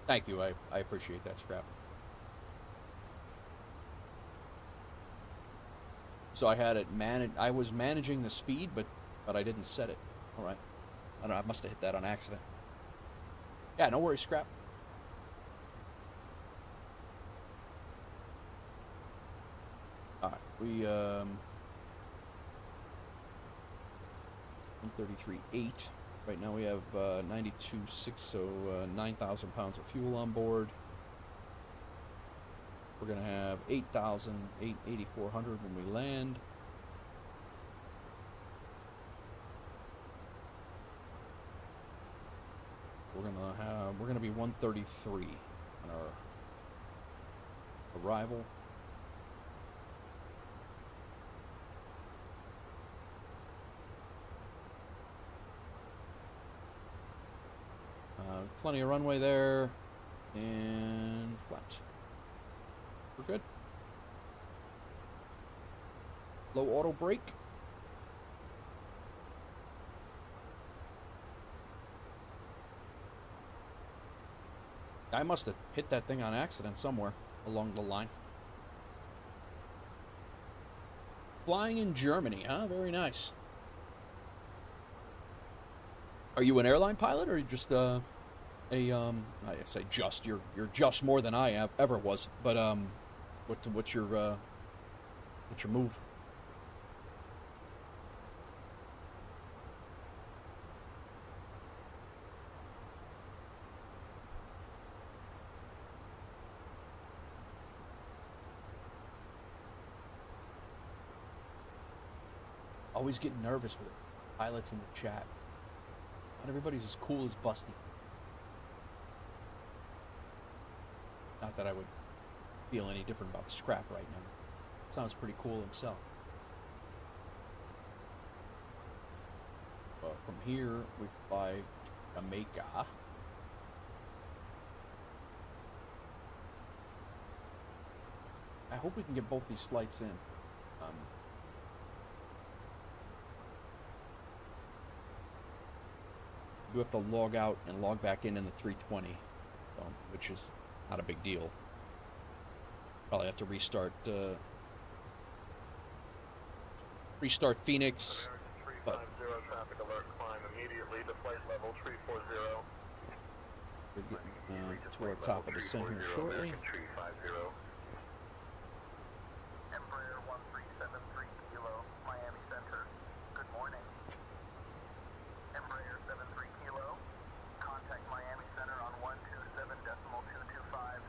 thank you. I appreciate that, Scrap. So I had it I was managing the speed, but I didn't set it. All right. I don't know. I must have hit that on accident. Yeah, no worries, Scrap. All right, we 133.8. Right now we have 92.6, so 9,000 pounds of fuel on board. We're gonna have 8,400 when we land. We're gonna be 133 on our arrival. Plenty of runway there, and flaps. We're good. Low auto brake. I must have hit that thing on accident somewhere along the line. Flying in Germany, huh? Very nice. Are you an airline pilot, or are you just I say just, you're just more than I ever was, but what's your move? Always getting nervous with it. Pilots in the chat. Not everybody's as cool as Busty. Not that I would feel any different about Scrap right now. Sounds pretty cool himself. From here, we fly Jamaica. I hope we can get both these flights in. You have to log out and log back in the 320, which is not a big deal. Probably have to restart Fenix. But traffic alert, climb immediately to flight level 340. We're getting to our top of the descent here shortly. Embraer 1373 Kilo, Miami Center. Good morning. Embraer 73 Kilo, contact Miami Center on 127.225.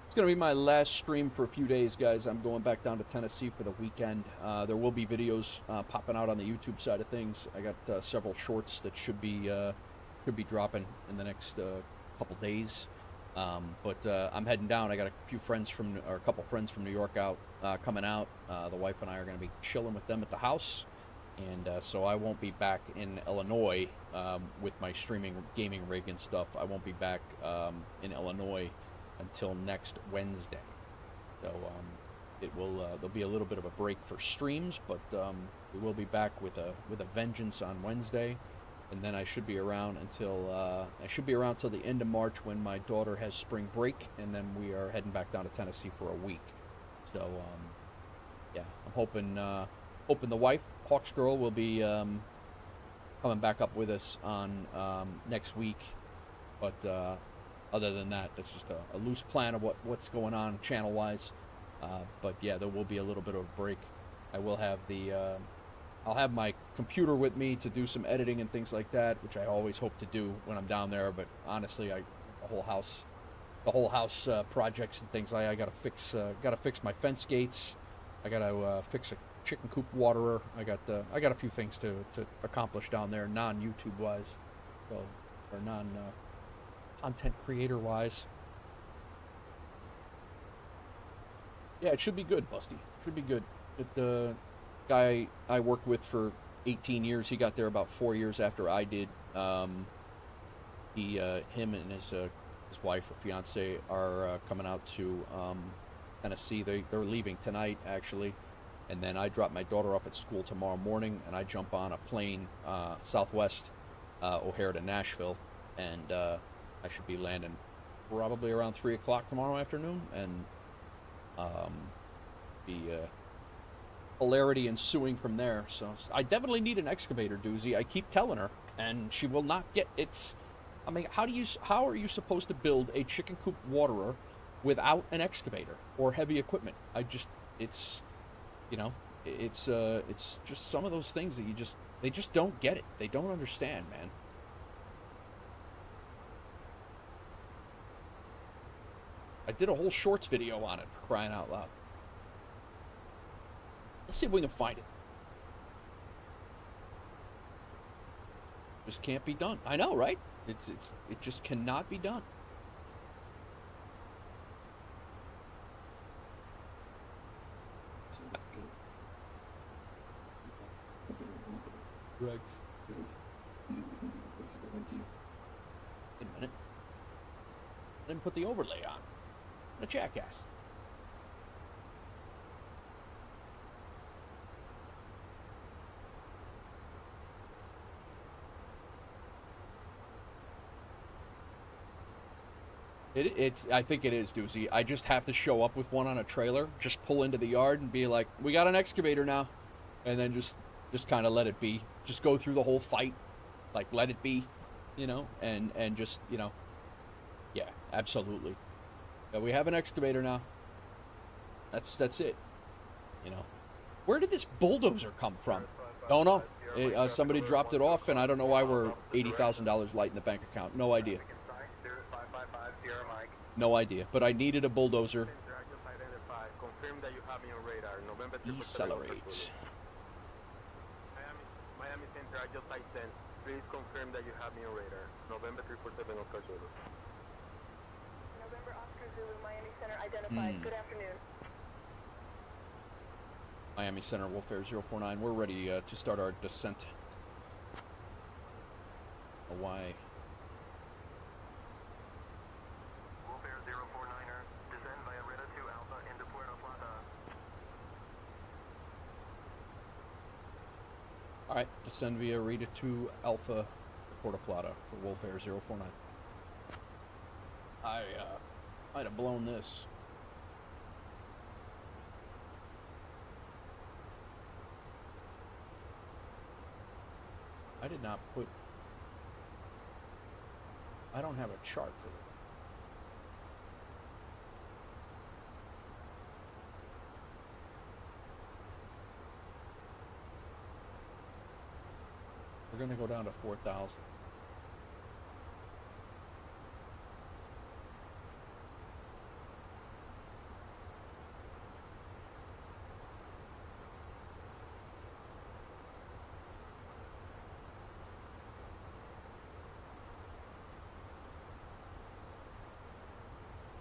It's going to be my last stream for a few days, guys. I'm going back down to Tennessee for the weekend. There will be videos popping out on the YouTube side of things. I got several shorts that should be dropping in the next couple days. But I'm heading down. I got a couple friends from New York coming out. The wife and I are going to be chilling with them at the house, and so I won't be back in Illinois with my streaming gaming rig and stuff. I won't be back in Illinois until next Wednesday. So there'll be a little bit of a break for streams, but we will be back with a vengeance on Wednesday, and then I should be around until the end of March, when my daughter has spring break, and then we are heading back down to Tennessee for a week. So yeah, I'm hoping the wife, Hawks Girl, will be coming back up with us on next week, but other than that, that's just a loose plan of what's going on channel-wise. But yeah, there will be a little bit of a break. I will have I'll have my computer with me to do some editing and things like that, which I always hope to do when I'm down there. But honestly, the whole house projects and things. I gotta fix my fence gates. I gotta fix a chicken coop waterer. I got a few things to accomplish down there, non-YouTube wise, or non content creator wise. Yeah, it should be good, Busty. Should be good. The guy I worked with for 18 years, he got there about 4 years after I did. Him and his wife or fiance are coming out to Tennessee. They're leaving tonight, actually. And then I drop my daughter off at school tomorrow morning, and I jump on a plane, Southwest O'Hare to Nashville, and I should be landing probably around 3 o'clock tomorrow afternoon, and be hilarity ensuing from there. So I definitely need an excavator, Doozy. I keep telling her, and she will not get it's. I mean, how are you supposed to build a chicken coop waterer without an excavator or heavy equipment? It's just some of those things that they just don't get it. They don't understand, man. I did a whole shorts video on it, for crying out loud. Let's see if we can find it. Just can't be done. I know, right? It just cannot be done. Rex. Wait a minute. I didn't put the overlay on. I'm a jackass. I think it is, Doozy. I just have to show up with one on a trailer, just pull into the yard and be like, we got an excavator now. And then just kind of let it be. Just go through the whole fight. Like, let it be, and just, yeah, absolutely. Yeah, we have an excavator now. That's it, Where did this bulldozer come from? Don't know. Somebody dropped it off, and I don't know why we're $80,000 light in the bank account. No idea. No idea, but I needed a bulldozer. Decelerate. Miami Center, I just sent. Please confirm that you have me on radar. November 347 Oscar Zulu. November Oscar Zulu, Miami Center identified. Good afternoon. Miami Center, Wolfare 049. We're ready to start our descent. Hawaii. Wolfare 049er, descend via Rita 2 Alpha into Puerto Plata. Alright, descend via Rita 2 Alpha to Puerto Plata for Wolfare 049. I might have blown this. I did not put... I don't have a chart for this. We're going to go down to 4,000.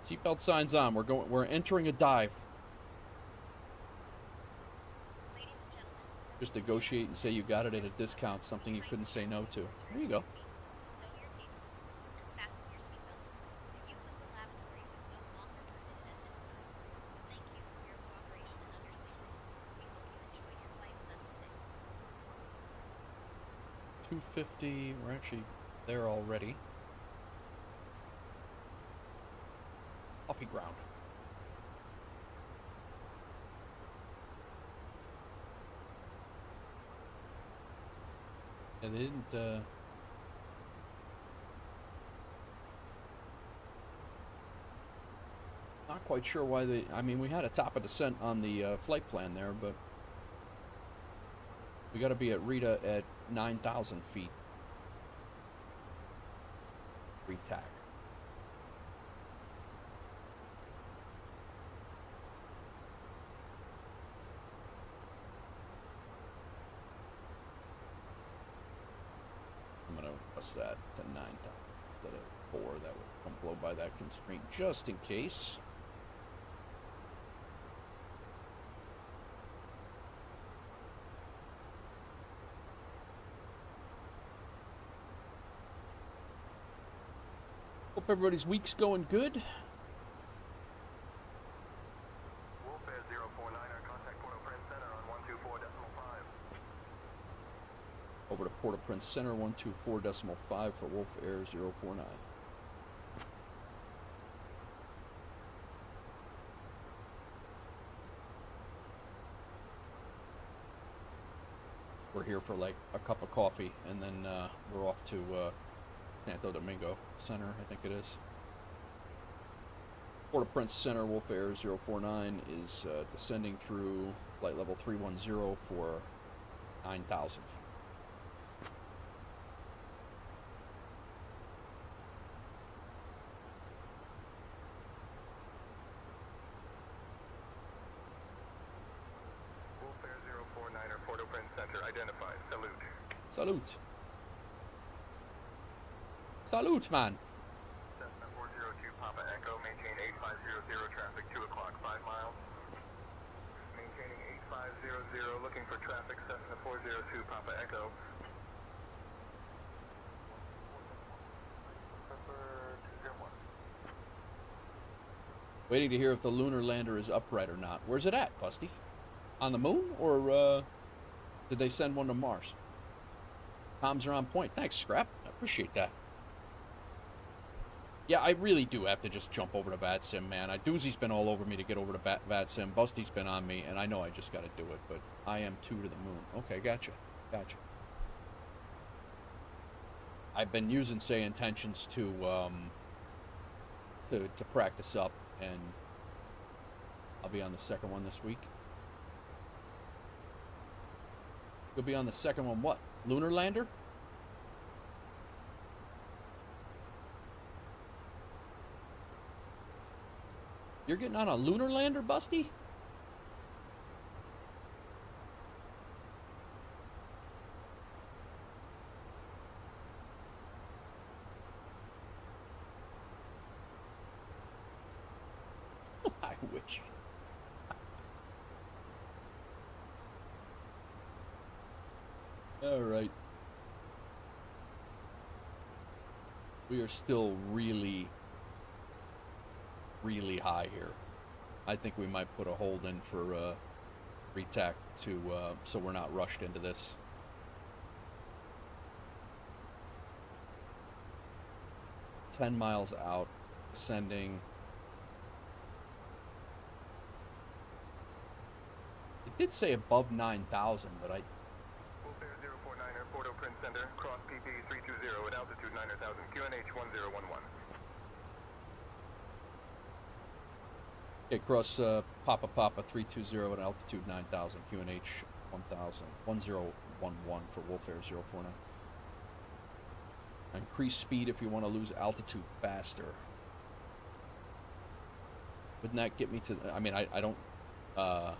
Seatbelt signs on. We're entering a dive. Just negotiate and say you got it at a discount, something you couldn't say no to. There you go. $250. We're actually there already. Coffee ground. And they didn't, not quite sure why they, I mean, we had a top of descent on the flight plan there, but we got to be at Rita at 9,000 feet. Re-tack. That to 9,000 instead of 4. That would come blow by that constraint just in case. everybody's week's going good. Wolf Air 049er, contact Port-au-Prince Center on 124.5. Over to Port-au-Prince Center, 124.5 for Wolf Air 049. We're here for like a cup of coffee, and then we're off to Santo Domingo Center, I think it is. Port-au-Prince Center, Wolf Air 049 is descending through flight level 310 for 9,000. Wolf Air 049er, Port-au-Prince Center, identified. Salute. Salute. Salute, man. Cessna 402 Papa Echo, maintain 8500 traffic, 2 o'clock, 5 miles. Maintaining 8500, looking for traffic, Cessna 402 Papa Echo. Waiting to hear if the lunar lander is upright or not. Where's it at, Busty? On the moon, or did they send one to Mars? Comms are on point. Thanks, Scrap. I appreciate that. Yeah, I really do have to just jump over to VATSIM, man. Doozy's been all over me to get over to VATSIM. Busty's been on me, and I know I just got to do it, but I am 2 to the moon. Okay, gotcha. Gotcha. I've been using SayIntentions to practice up, and I'll be on the second one this week. You'll be on the second one, what? Lunar lander? You're getting on a lunar lander, Busty? I wish. All right. We are still really high here. I think we might put a hold in for RETAC to so we're not rushed into this. $10 miles out, ascending. It did say above 9,000, but I. Wolf Air 049er, Port-au-Prince Center, cross PP 320 at altitude 9,000, QNH 1011. Okay, cross Papa 320 at altitude 9,000, QNH 1011 for Wolf Air 049. Increase speed if you want to lose altitude faster. Wouldn't that get me to? I mean, I don't. But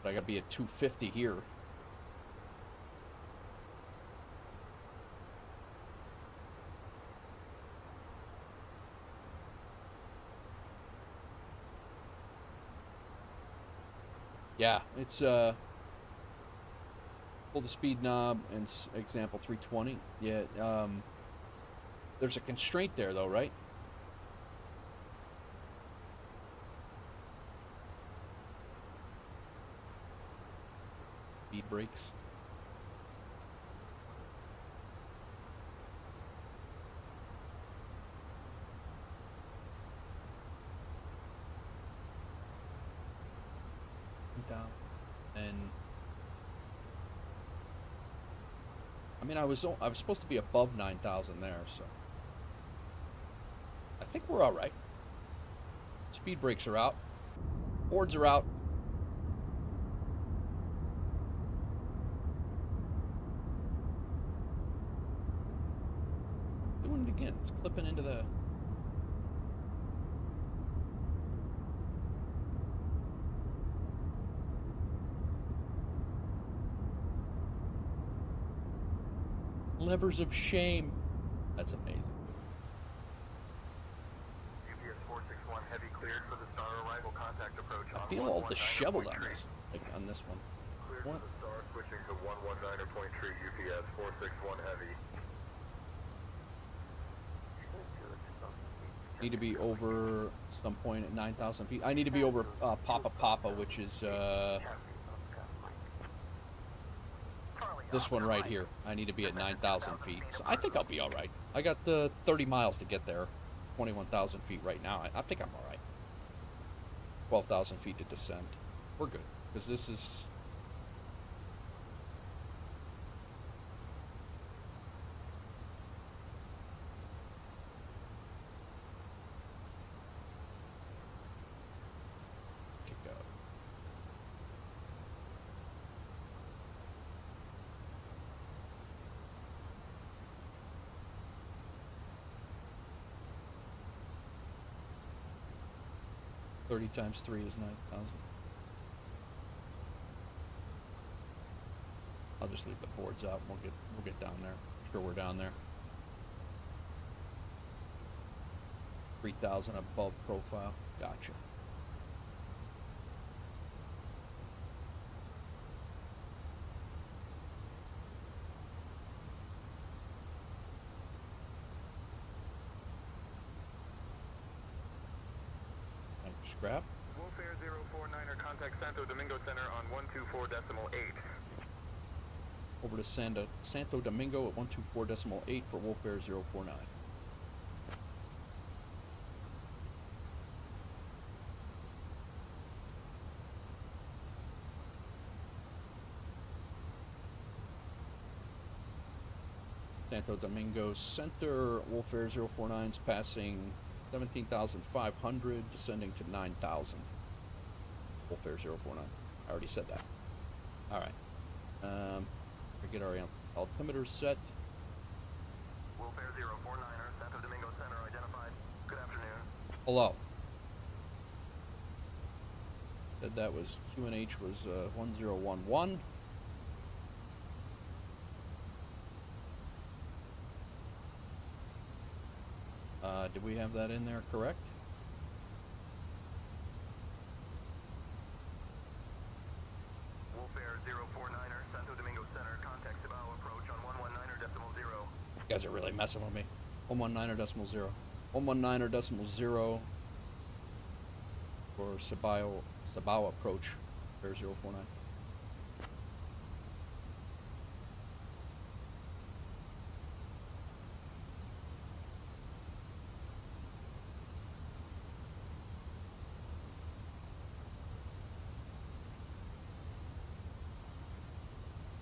I gotta be at 250 here. Yeah, it's pull the speed knob and example 320. Yeah, there's a constraint there though, right? Speed brakes. Down. And I mean, I was supposed to be above 9,000 there, so I think we're all right. Speed brakes are out. Boards are out. Doing it again. It's clipping into the. Levers of shame. That's amazing. UPS 461 heavy cleared for the star arrival contact approach. I feel all disheveled on this, like on this one. Cleared What? Star switching to 119.3 UPS 461 heavy. Need to be over some point at 9,000 feet. I need to be over Papa, which is this one right here. I need to be at 9,000 feet. So I think I'll be all right. I got 30 miles to get there. 21,000 feet right now. I think I'm all right. 12,000 feet to descend. We're good. Because this is... kick out. $30 times 3 is 9,000. I'll just leave the boards out. We'll get down there. I'm sure we're down there. 3,000 above profile. Gotcha. Thank you, Scrap. Wolfare 049er, contact Santo Domingo Center on 124.8. Over to Santo Domingo at 124.8 for Wolfare 049. Santo Domingo Center, Wolfare 049's passing 17,500, descending to 9,000. Wolfare 049. I already said that. All right. We get our altimeter set. Wolfare 049er, Santo Domingo Center identified. Good afternoon. Hello. Said that was QNH was 1011. Did we have that in there correct? Wolfare 049er, Santo Domingo Center, contact Cibao approach on 119.0. You guys are really messing with me. 119.0. 119.0 for Cibao approach. Air 049.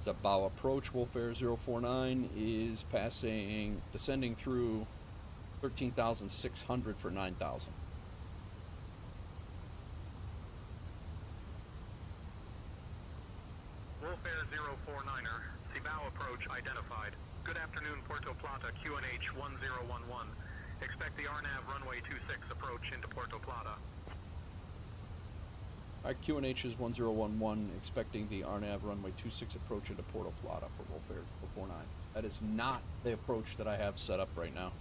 Cibao approach, Wolfare 049 is passing, descending through 13,600 for 9,000. Wolfare 049er, Cibao approach identified. Good afternoon, Puerto Plata, QNH 1011. Expect the RNAV runway 26 approach into Puerto Plata. Alright, QNH is 1011, expecting the RNAV runway 26 approach into Puerto Plata for Wolfare 049. That is not the approach that I have set up right now.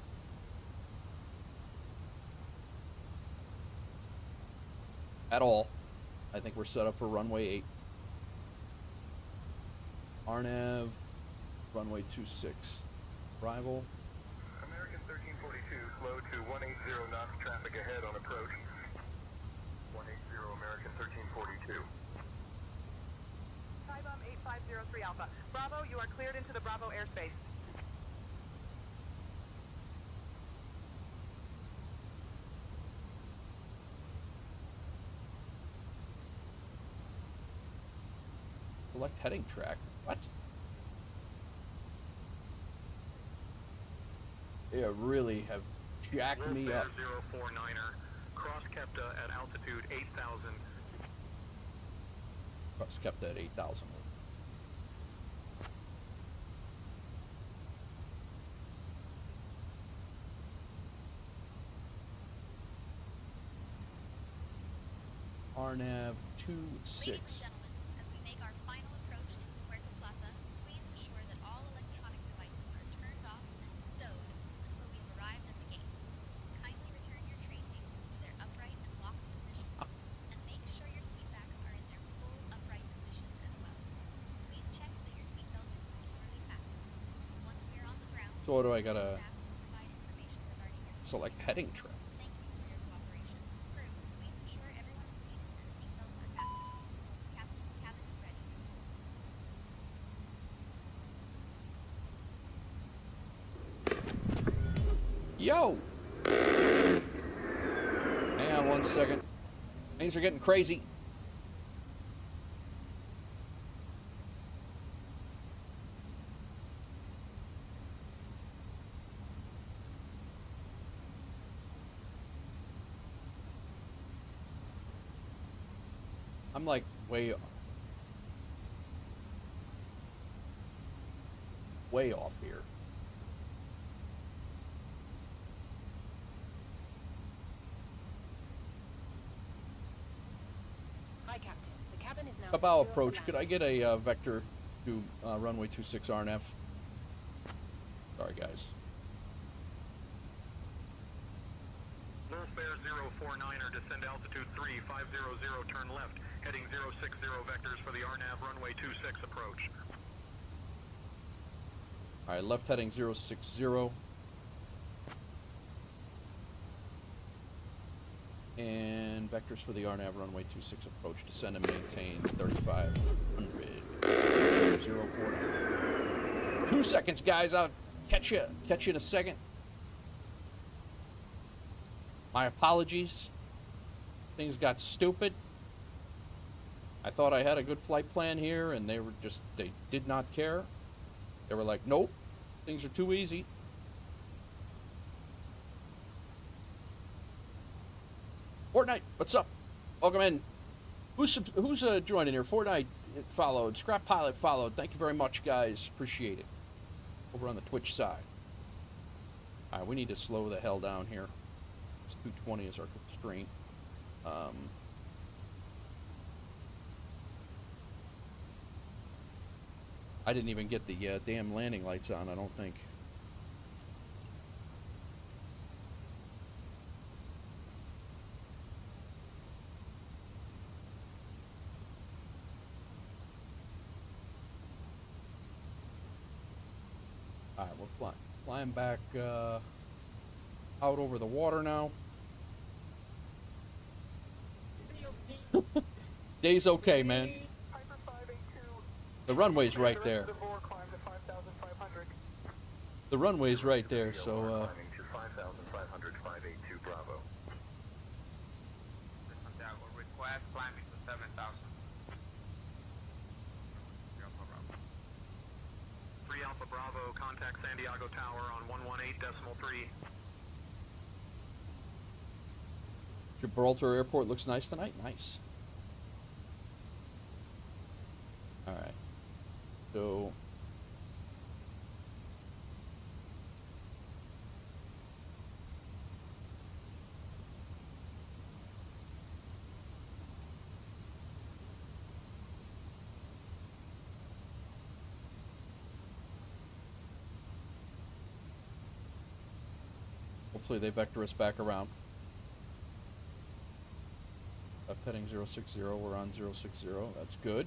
At all. I think we're set up for runway 8. RNAV, runway 26. Arrival. American 1342, slow to 180 knots, traffic ahead on approach. 180 American 1342. Skybum 8503 Alpha. Bravo, you are cleared into the Bravo airspace. Select heading track. What? They really have jacked me up. Wolfare 049er, cross Kepta at altitude 8,000. Cross kept at 8,000. RNAV 26. Ladies and gentlemen, as we make our final approach into Puerto Plata, please ensure that all electronic devices are turned off and stowed until we've arrived at the gate. Kindly return your tray tables to their upright and locked position, and make sure your seat backs are in their full upright position as well. So what do I gotta Staff will provide information regarding your select heading track? Thank you for your cooperation. Crew, please ensure everyone is seated and seatbelts are fastened. Captain, cabin is ready. Yo! Hang on 1 second. Things are getting crazy. I'm like way off here. Hi, Captain. The cabin is now Cabal secure for approach. Could I landing. get a vector to runway 26 RNF? Sorry, guys. Wolfbear 049er, descend altitude 3500, turn left, heading 060 vectors for the RNAV runway 26 approach. All right, left heading 060. And vectors for the RNAV runway 26 approach, descend and maintain 3500. 049. 2 seconds, guys. I'll catch you in a second. My apologies. Things got stupid. I thought I had a good flight plan here, and they did not care. They were like, nope, things are too easy. Fortnite, what's up? Welcome in. Who's joining here? Fortnite followed. Scrap Pilot followed. Thank you very much, guys. Appreciate it. Over on the Twitch side. All right, we need to slow the hell down here. 220 is our constraint. I didn't even get the damn landing lights on, I don't think. All right, we're flying back out over the water now. Day's okay, man. Piper 582. The runway's right there. Devore climb to 5,500. The runway's right there, so Climbing to 5,500, 582 Bravo. Santiago, request climbing to 7,000. 3 Alpha Bravo, contact San Diego Tower on 118.3. Gibraltar Airport looks nice tonight. Nice. All right. So hopefully they vector us back around. Left heading 060, we're on 060, that's good.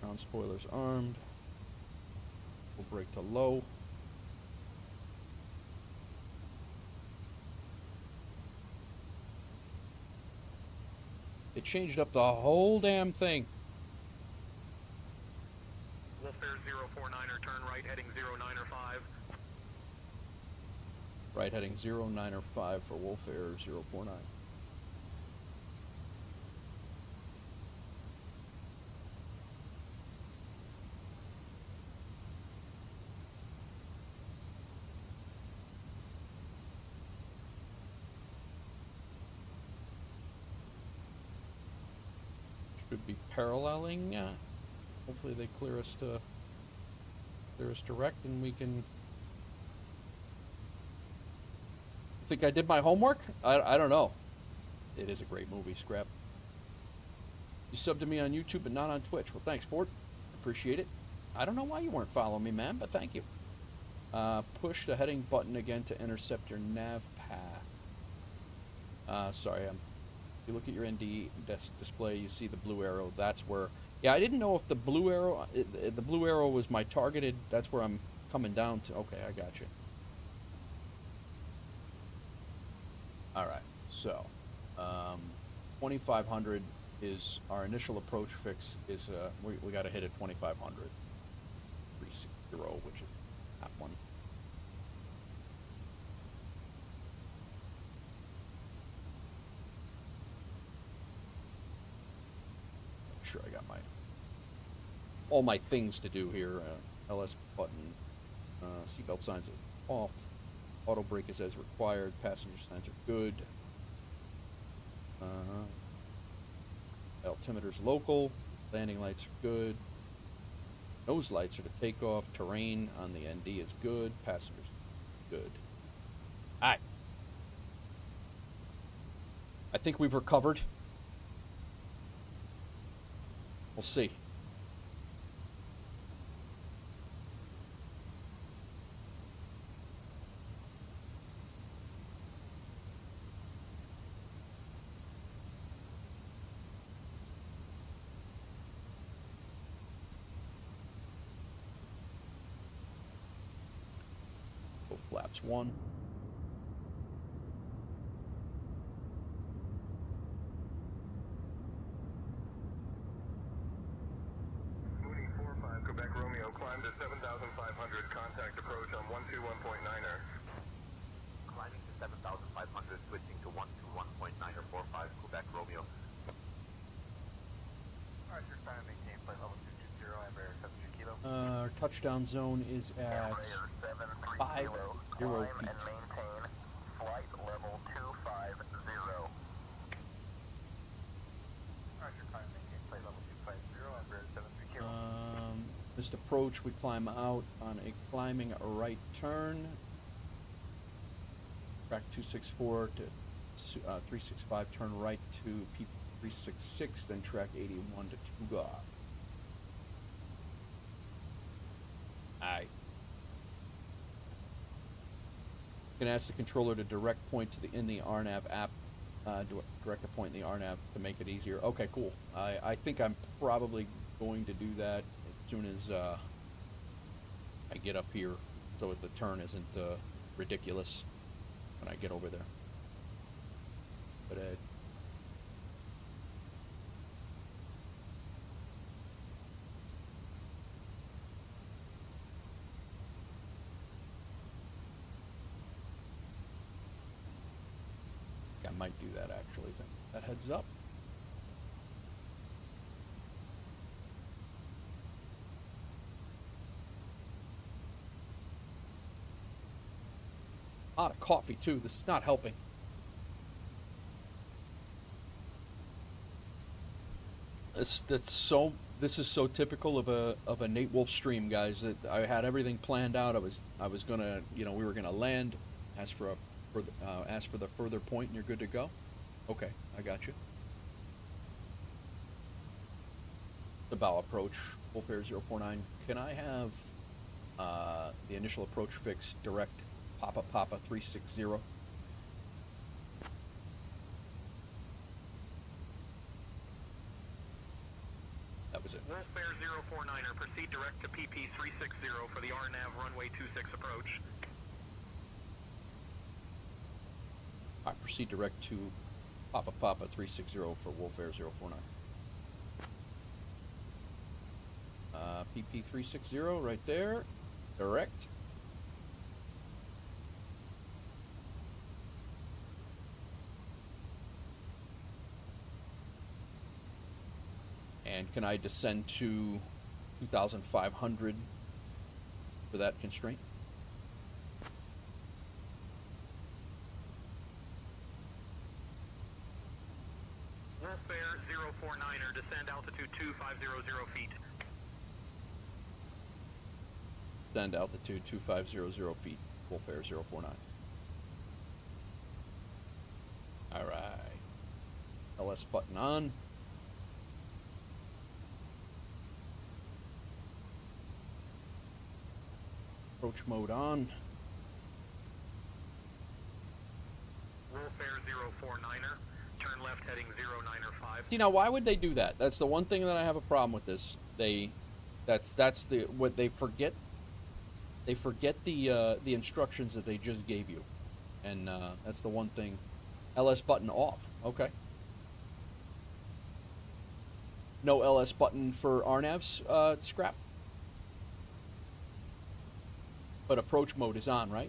Ground spoilers armed. We'll brake to low. They changed up the whole damn thing. Wolfbear 049er, turn right, heading 095. Right heading 095 for Wolfbear 049. Should be paralleling. Hopefully they clear us direct, and we can. Think I did my homework? I don't know. It is a great movie, Scrap. You subbed to me on YouTube but not on Twitch. Well, thanks, Ford. Appreciate it. I don't know why you weren't following me, man, but thank you. Push the heading button again to intercept your nav path. Sorry, if you look at your ND display, you see the blue arrow. That's where. Yeah, I didn't know if the blue arrow was my targeted. That's where I'm coming down to. Okay, I got you. All right, so 2,500 is our initial approach fix. Is we got to hit at 2,500. 360, which is that one. Make sure I got all my things to do here. LS button, seatbelt signs are off. Auto brake is as required. Passenger signs are good. Altimeter's local. Landing lights are good. Nose lights are to take off. Terrain on the ND is good. Passengers good. Alright. I think we've recovered. We'll see. Flaps 1. Mooney 45, Quebec Romeo, climb to 7,500, contact approach on 121.9er. Climbing to 7,500, switching to 121.9er 45, Quebec Romeo. Alright, your time, maintain flight level 220, Embraer 73 kilo. Our touchdown zone is at 50 feet. And maintain flight level 250. Alright, your time, maintain flight level 250, Embraer 73 kilo. This approach, we climb out on a climbing a right turn. Track 264 to 365, turn right to P366, then track 81 to Tuga. Alright. You can ask the controller to direct point to in the RNAV app, direct a point in the RNAV to make it easier. Okay, cool. I think I'm probably going to do that as soon as I get up here, so that the turn isn't ridiculous when I get over there. But I might do that actually. That heads up. A lot of coffee too. This is not helping. This is so typical of a Nate Wolf stream, guys. That I had everything planned out. I was gonna, we were gonna land, ask for the further point, and you're good to go. Okay, I got you. The bow approach, Wolf Air 049. Can I have the initial approach fix direct Papa 360? That was it. Wolf Air 049er, proceed direct to PP 360 for the RNAV runway 26 approach. I proceed direct to Papa 360 for Wolf Air 049. PP 360 right there, direct. And can I descend to 2,500 for that constraint? Wolf Air 049er, descend altitude 2,500 feet. Descend altitude 2,500 feet, Wolf Air 049. All right. LS button on. Approach mode on. 049er, turn left heading 095. See, now why would they do that? That's the one thing that I have a problem with this. That's the what they forget. They forget the instructions that they just gave you, and that's the one thing. LS button off. Okay. No LS button for RNAVs, scrap. But approach mode is on, right?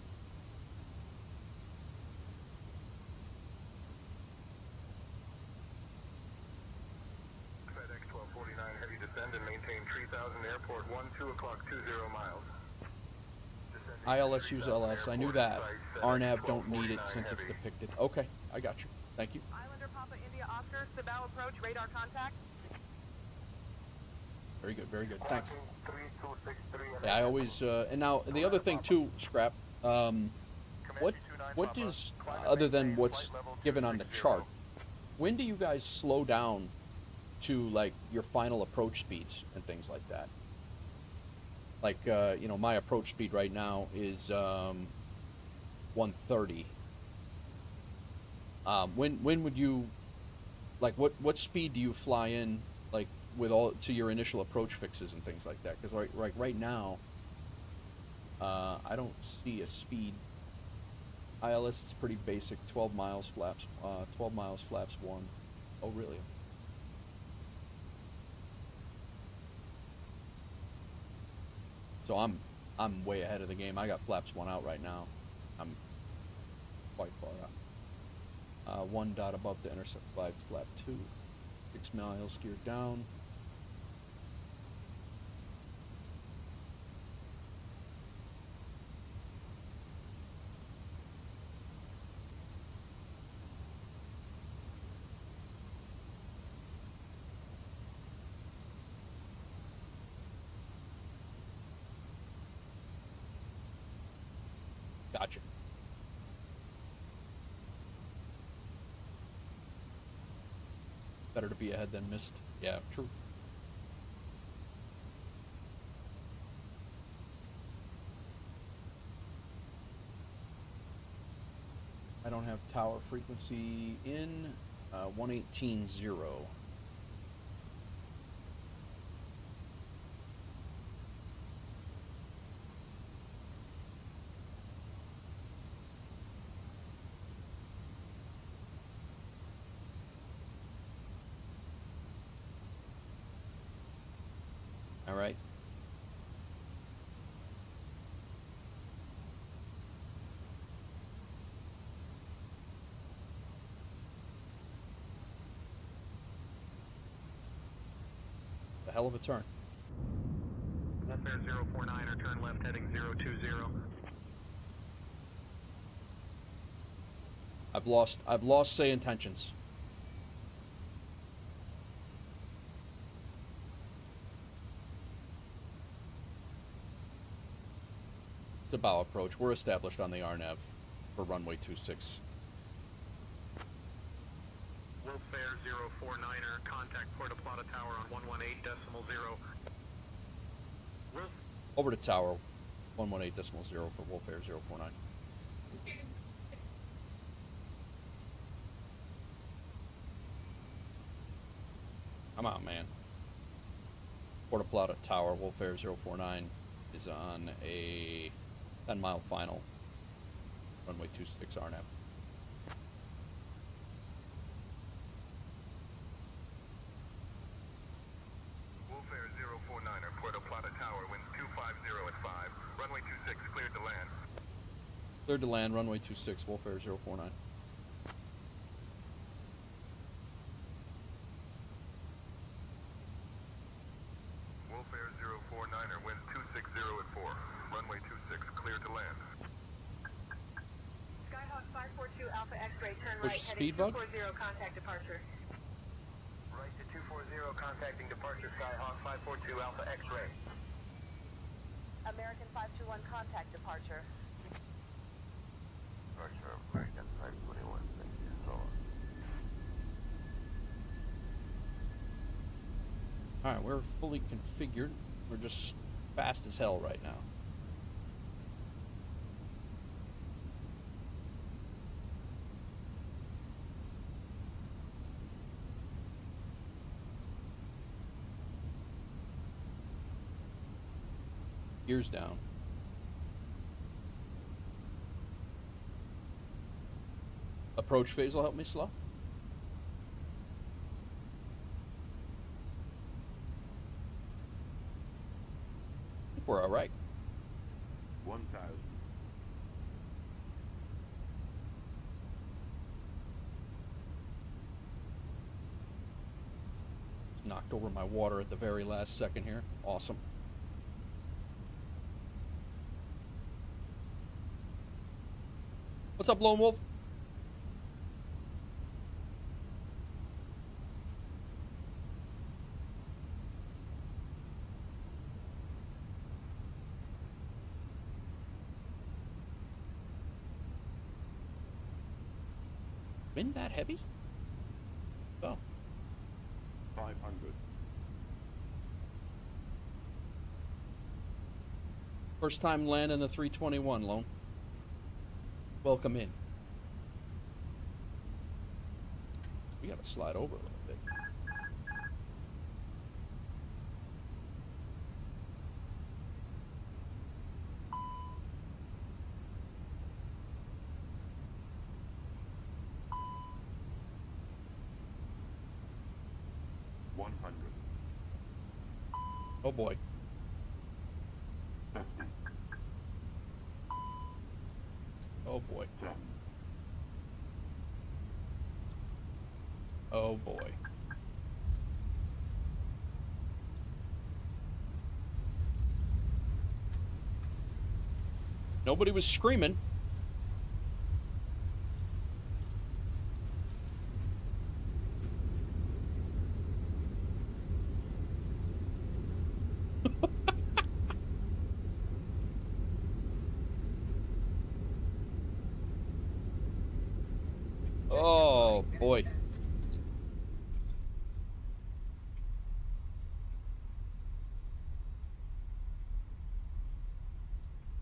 FedEx 1249, heavy descend and maintain 3000 airport 2 o'clock 20 miles. ILS use LS. I knew that. RNAV don't need it since it's depicted. Okay, I got you. Thank you. Islander Papa India Oscar, Sabao approach, radar contact. Very good, very good. Thanks. Yeah, I always and now the other thing too, scrap. What does other than what's given on the chart? When do you guys slow down to like your final approach speeds and things like that? Like you know, my approach speed right now is 130. When would you like what speed do you fly in like with all to your initial approach fixes and things like that? Because right now I don't see a speed. ILS is pretty basic. 12 miles flaps. 12 miles flaps 1. Oh really? So I'm way ahead of the game. I got flaps 1 out right now. I'm quite far out. 1 dot above the intercept flags, flap 2. 6 miles geared down. Gotcha. Better to be ahead than missed. Yeah, true. I don't have tower frequency in 118.0. All right. A hell of a turn. Welfare 049er, turn left heading 020. I've lost say intentions. It's a bow approach. We're established on the RNAV for runway 26. Welfare 049er, contact Puerto Plata Tower on 118.0. Over to tower 118.0 for Wolfair 049. Come on, man. Puerto Plata Tower, Wolfair 049 is on a 10-mile final. Runway 26 RNAV. Wolfare 049er, Puerto Plata Tower, winds 250 at 5. Runway 26, cleared to land. Cleared to land, runway 26, Wolfair 049. Wolfare 049er, winds 260 at 4. Runway 26, cleared to land. Skyhawk 542 Alpha X-ray, turn Push right, speed heading bug? 240, contact departure. Right to 240, contacting departure, Skyhawk 542 Alpha X-ray. American 521, contact departure. Departure, American 521, thank you so much. Alright, we're fully configured. We're just fast as hell right now. Gears down. Approach phase will help me slow. I think we're all right. 1,000. Just knocked over my water at the very last second here. Awesome. What's up, Lone Wolf? Wind that heavy? Oh. 500. First time landing the 321, Lone. Welcome in. We gotta slide over a little bit. Oh boy. Oh boy. Oh boy. Nobody was screaming. Oh boy.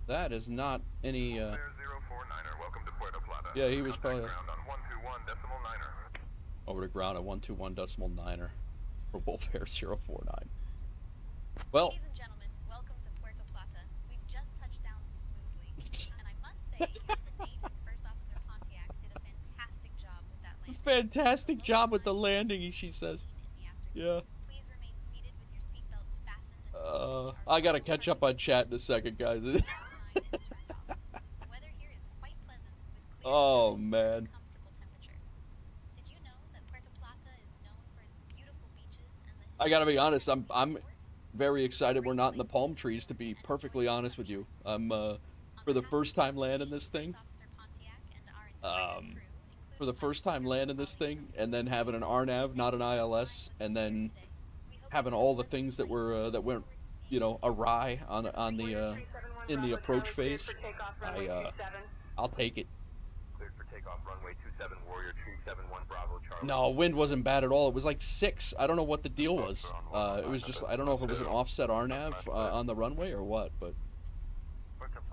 That is not any Bear 049er, welcome to Puerto Plata. yeah, he was probably Contact ground on 121.9er. over to ground at 121.9er for Wolf Air 049. Well, Ladies and gentlemen, welcome to Puerto Plata. We've just touched down smoothly. And I must say, Captain Nate and First Officer Pontiac did a fantastic job with that landing. fantastic job with the landing, she says. Yeah. Please remain seated with your seatbelts fastened. I gotta catch up on chat in a second, guys. The weather here is quite pleasant with clear Oh skies man. and comfortable temperature. Did you know that Puerto Plata is known for its beautiful beaches and the I gotta be honest, I'm very excited we're not in the palm trees, to be perfectly honest with you. I'm for the first time landing this thing. For the first time landing this thing and then having an RNAV, not an ILS, and then having all the things that went, you know, awry on the in the approach phase. I'll take it. Cleared for takeoff, runway 27, Warrior 271 Bravo, Charlie. No, wind wasn't bad at all. It was like 6. I don't know what the deal was. It was just, I don't know if it was an offset RNAV on the runway or what, but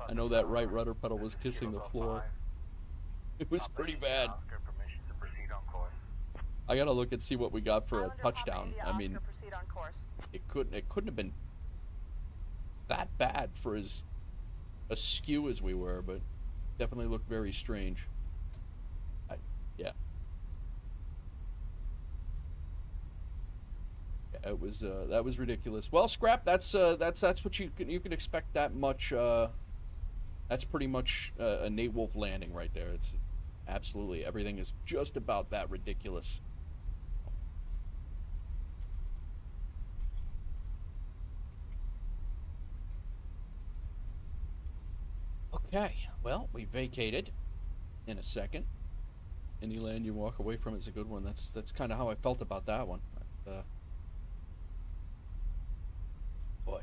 I know that right rudder pedal was kissing the floor. It was pretty bad. I gotta look and see what we got for a touchdown. I mean, it couldn't have been that bad for as askew as we were, but definitely looked very strange. Yeah. Yeah, it was that was ridiculous. Well, Scrap, that's what you can expect. That much. That's pretty much a Nate Wolf landing right there. It's absolutely everything is just about that ridiculous. Okay, well, we vacated in a second. Any land you walk away from is a good one. That's kind of how I felt about that one. Boy.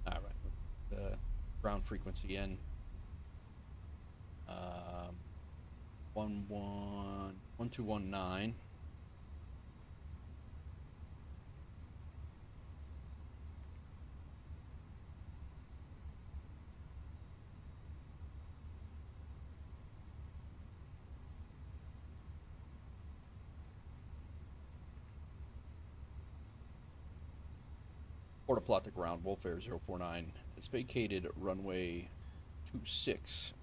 All right, ground frequency in 1219. Port Plata ground, Wolf Air 049. It's vacated runway 26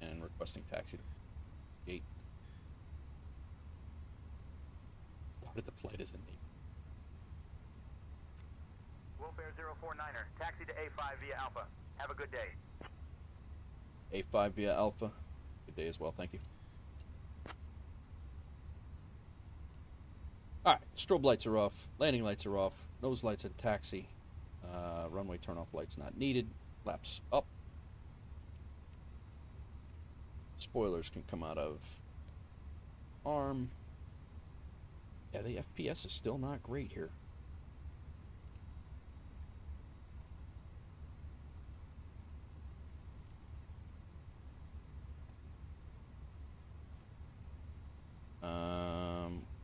and requesting taxi to gate. Started the flight as a Navy. Wolf Air 049er, taxi to A5 via Alpha. Have a good day. A5 via Alpha. Good day as well, thank you. Alright, strobe lights are off, landing lights are off, nose lights at taxi, runway turnoff lights not needed, flaps up. Spoilers can come out of arm. Yeah, the FPS is still not great here.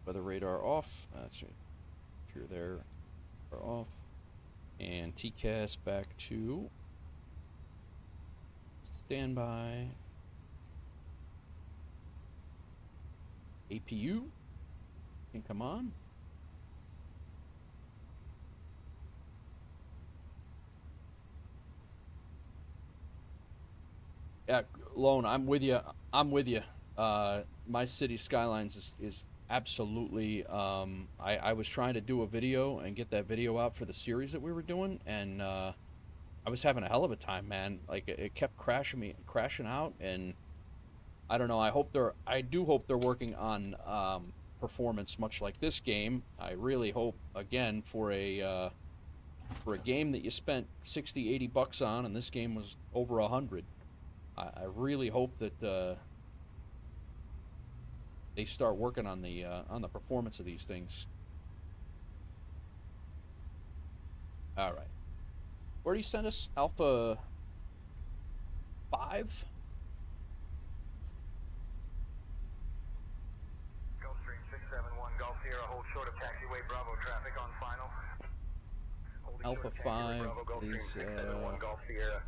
Weather radar off. That's right. Sure, there are off. And TCAS back to standby. APU can come on. Yeah, Lone, I'm with you. I'm with you. My city skylines is absolutely. I was trying to do a video and get that video out for the series that we were doing, and I was having a hell of a time, man. Like it kept crashing out, and I don't know. I do hope they're working on performance much like this game. I really hope, again, for a game that you spent 60, 80 bucks on, and this game was over 100. I really hope that they start working on the performance of these things. All right, where do you send us? Alpha 5. Gulfstream 671 Golf Sierra, hold short of taxiway Bravo traffic on final. Alpha 5 is 671 Golf Sierra.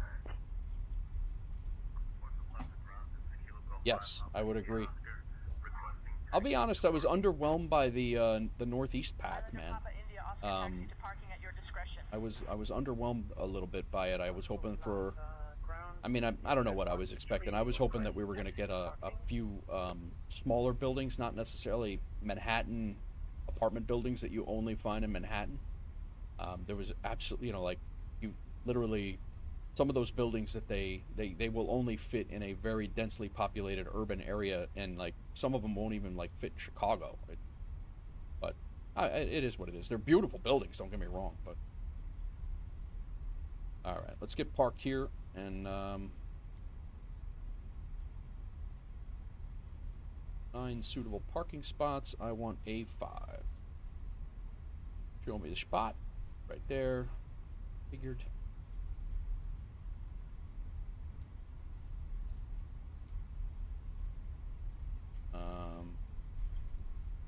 Yes, I would agree. I'll be honest, I was underwhelmed by the Northeast pack, man. I was underwhelmed a little bit by it. I was hoping for, I mean, I don't know what I was expecting. I was hoping that we were going to get a few smaller buildings, not necessarily Manhattan apartment buildings that you only find in Manhattan. There was absolutely, you know, like, you literally, some of those buildings that they will only fit in a very densely populated urban area, and like some of them won't even like fit Chicago. But it is what it is. They're beautiful buildings, don't get me wrong, but all right, let's get parked here and find suitable parking spots. I want A5. Show me the spot right there. Figured.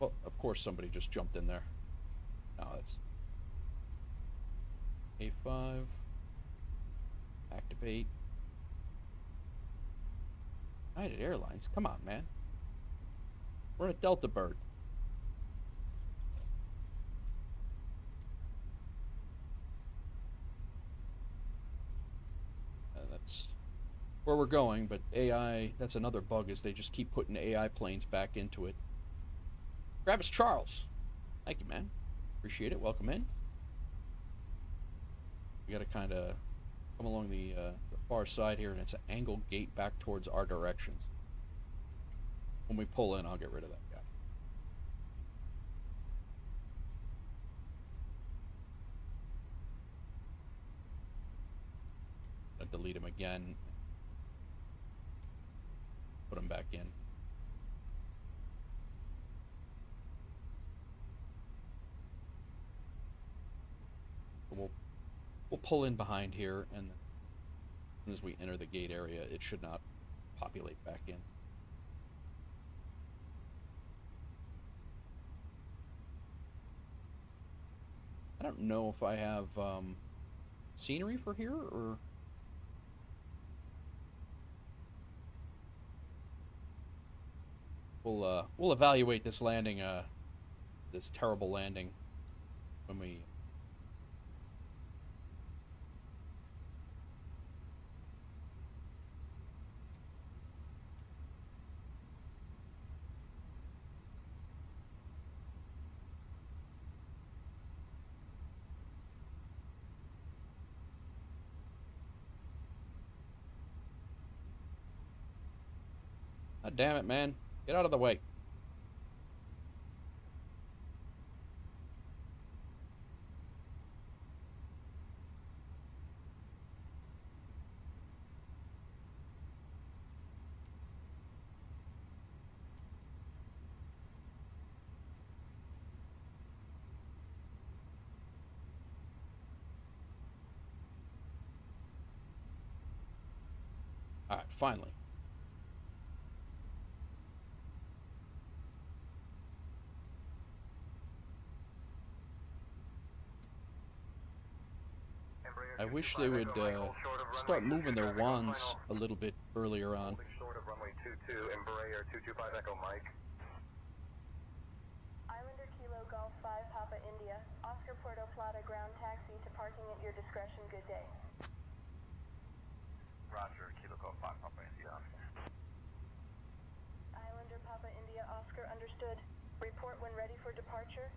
Well, of course somebody just jumped in there. No, that's A5. Activate. United Airlines, come on, man. We're a Delta bird. That's where we're going, but AI, that's another bug, is they just keep putting AI planes back into it. Travis Charles, thank you, man. Appreciate it. Welcome in. We got to kind of come along the far side here, and it's an angled gate back towards our directions. When we pull in, I'll get rid of that guy. I'll delete him again. Put him back in. We'll pull in behind here, and as soon as we enter the gate area, it should not populate back in. I don't know if I have scenery for here, or we'll evaluate this landing, this terrible landing, when we God damn it, man. Get out of the way. All right, finally. I wish they would start moving their wands a little bit earlier on. Holding short of runway 22, Embraer 225 Echo Mike. Islander Kilo Golf 5 Papa India, Oscar Puerto Plata ground taxi to parking at your discretion. Good day. Roger, Kilo Golf 5 Papa India. Islander Papa India Oscar understood. Report when ready for departure.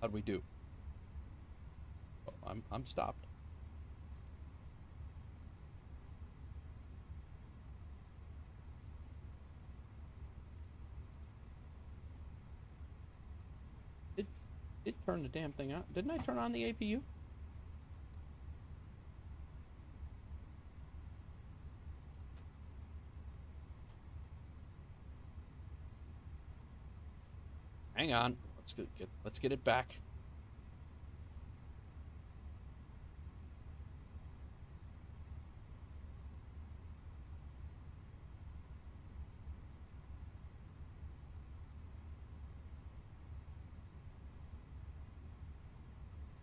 How'd we do? Oh, I'm stopped. It turned the damn thing on. Didn't I turn on the APU? Hang on. Let's get it back.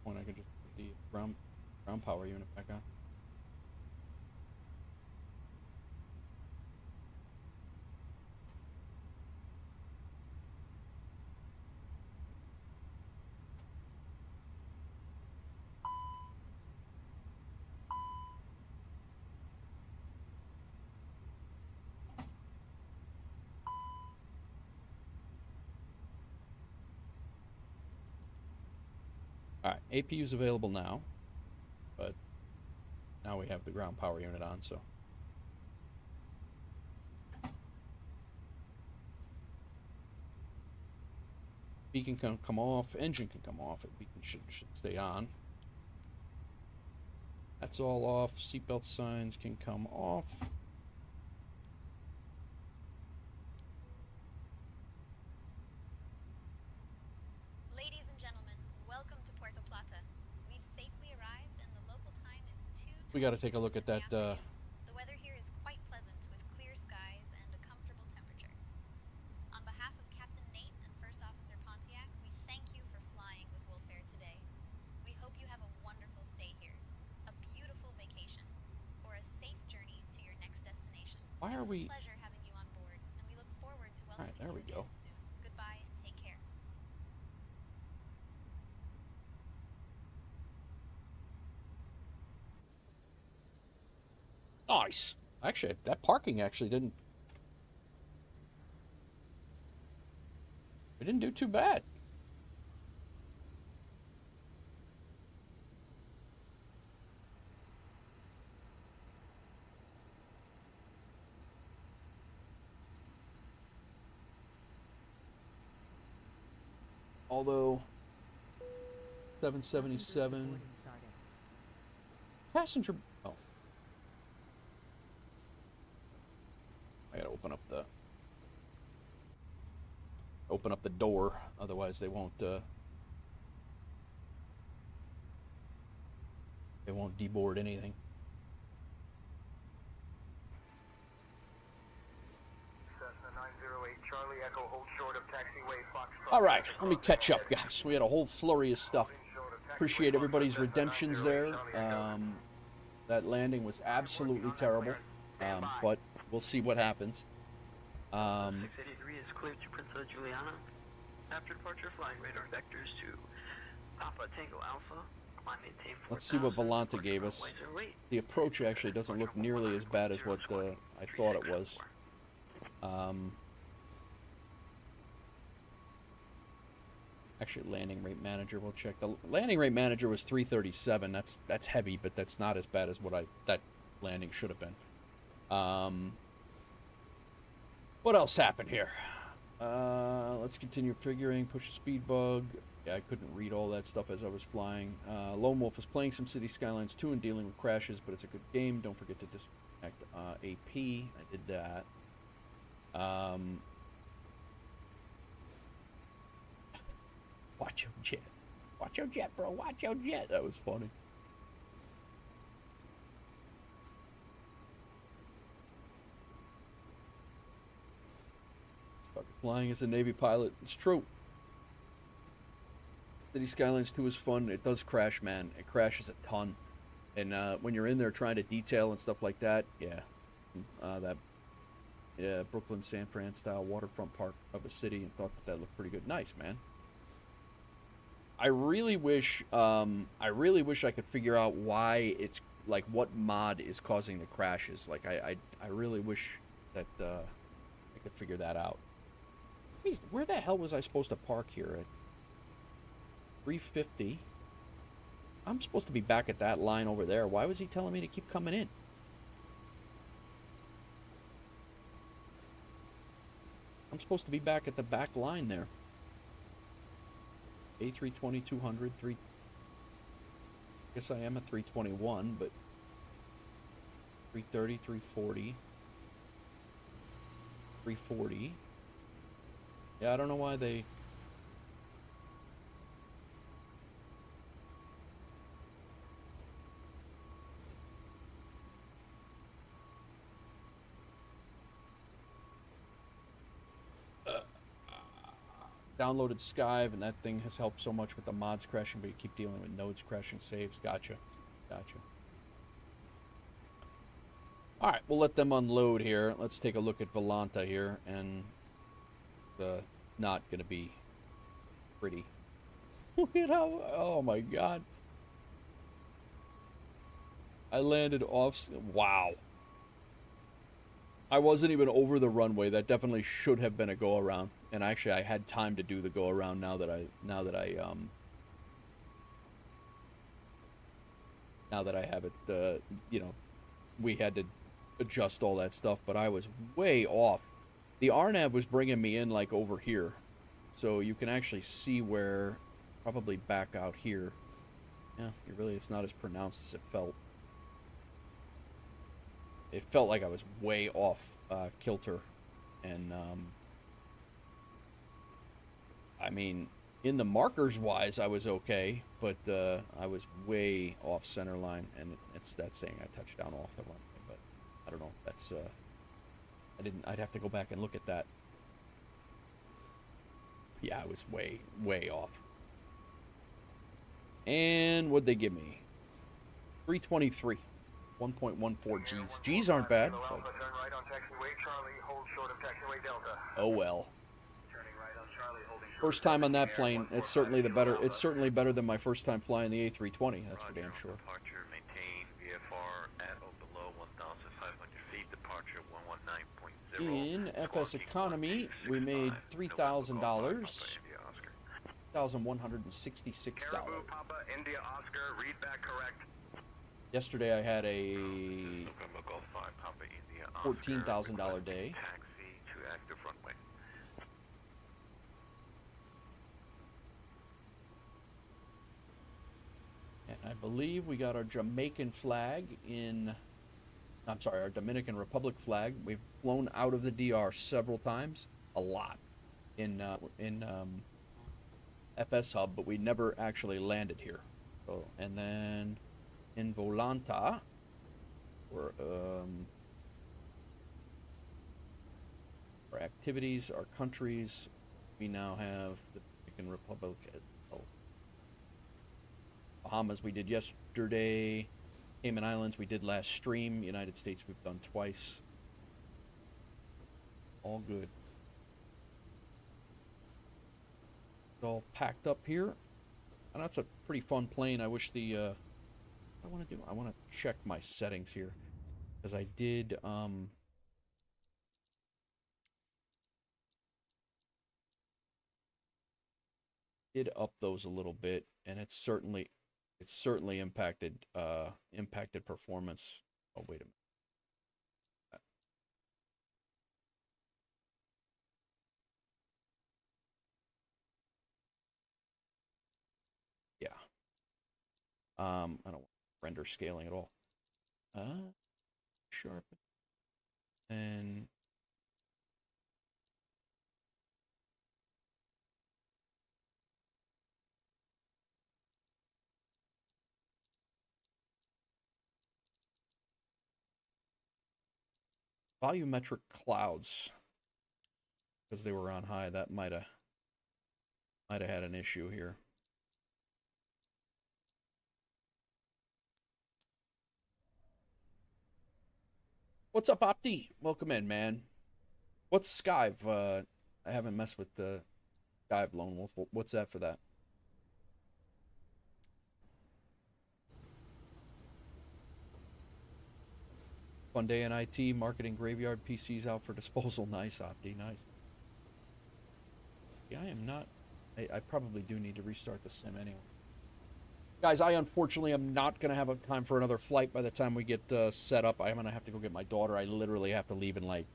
When I can just put the ground power unit back on. Alright, APU's available now, but now we have the ground power unit on, so. Beacon can come off, engine can come off, beacon should stay on. That's all off, seatbelt signs can come off. We got to take a look at that. The weather here is quite pleasant with clear skies and a comfortable temperature. On behalf of Captain Nate and First Officer Pontiac, we thank you for flying with Wolf Air today. We hope you have a wonderful stay here, a beautiful vacation, or a safe journey to your next destination. Why are we? It's a pleasure having you on board, and we look forward to welcoming All right, there we you go. again soon. Goodbye and take care. Nice. Actually, that parking actually didn't. We didn't do too bad. Although 777 passenger. Oh. I gotta open up the door, otherwise they won't deboard anything. Cessna 908 Charlie Echo, hold short of taxiway Foxtrot. All right, let me catch up, guys. We had a whole flurry of stuff. Appreciate everybody's redemptions there. That landing was absolutely terrible, but we'll see what happens. 683 is cleared to Princess Juliana. After departure, flying radar vectors to Papa Tango Alpha, Let's see what Volanta gave us. The approach actually doesn't look nearly as bad as what I thought it was. Actually, landing rate manager, we'll check. The landing rate manager was 337. That's heavy, but that's not as bad as what that landing should have been. What else happened here? Let's continue figuring. Push a speed bug. Yeah, I couldn't read all that stuff as I was flying. Lone Wolf is playing some City Skylines 2 and dealing with crashes, but it's a good game. Don't forget to disconnect AP. I did that. Watch your jet. Watch your jet, bro. Watch your jet. That was funny. Started flying as a Navy pilot. It's true. City Skylines 2 is fun. It does crash, man. It crashes a ton. And when you're in there trying to detail and stuff like that, yeah. Brooklyn, San Fran style waterfront park of a city, and thought that looked pretty good. Nice, man. I really wish I could figure out why it's like what mod is causing the crashes. Like I really wish that I could figure that out. Where the hell was I supposed to park here at 350? I'm supposed to be back at that line over there. Why was he telling me to keep coming in? I'm supposed to be back at the back line there. A320, 200, 3... I guess I am a 321, but... 330, 340... 340... Yeah, I don't know why they... Downloaded Skive, and that thing has helped so much with the mods crashing, but you keep dealing with nodes crashing saves. Gotcha. Gotcha. Alright, we'll let them unload here. Let's take a look at Volanta here, and not going to be pretty. Look at how... Oh, my God. I landed off... Wow. I wasn't even over the runway. That definitely should have been a go-around. And actually, I had time to do the go-around now that I have it, you know, we had to adjust all that stuff, but I was way off. The RNAV was bringing me in, like, over here. So you can actually see where, probably back out here. Yeah, it's not as pronounced as it felt. It felt like I was way off kilter. And, I mean, in the markers-wise, I was okay, but I was way off center line, and that's saying I touched down off the runway, but I don't know if that's, I'd have to go back and look at that. Yeah, I was way, way off. And what'd they give me? 323. 1.14 Gs. Gs aren't bad. But... Oh well. First time on that plane. It's certainly the better. It's certainly better than my first time flying the A320. That's for damn sure. Departure, maintain VFR at or below 1,500 feet. Departure 119.0. In FSEconomy, we made $3,000. $1,166. Papa India Oscar, read back correct. Yesterday I had a $14,000 day. Taxi to active runway. And I believe we got our Jamaican flag in... I'm sorry, our Dominican Republic flag. We've flown out of the DR several times. A lot. In FS Hub, but we never actually landed here. So, and then... in Volanta, or our activities, our countries, we now have the Dominican Republic as well. Bahamas we did yesterday. Cayman Islands we did last stream. United States we've done twice. All good. It's all packed up here. And that's a pretty fun plane. I wish the, what I want to do, I want to check my settings here. Because I did, up those a little bit, and it's certainly impacted performance. Oh, wait a minute. Yeah. I don't want render scaling at all. Sharpen. And volumetric clouds, because they were on high, that might have had an issue here. What's up, Opti? Welcome in, man. What's Skive? I haven't messed with the Skive Lone Wolf. What's that for that? Fun day in IT, marketing graveyard, PCs out for disposal. Nice, Opti, nice. Yeah, I am not... I probably do need to restart the sim anyway. Guys, I unfortunately am not going to have time for another flight by the time we get set up. I'm going to have to go get my daughter. I literally have to leave in like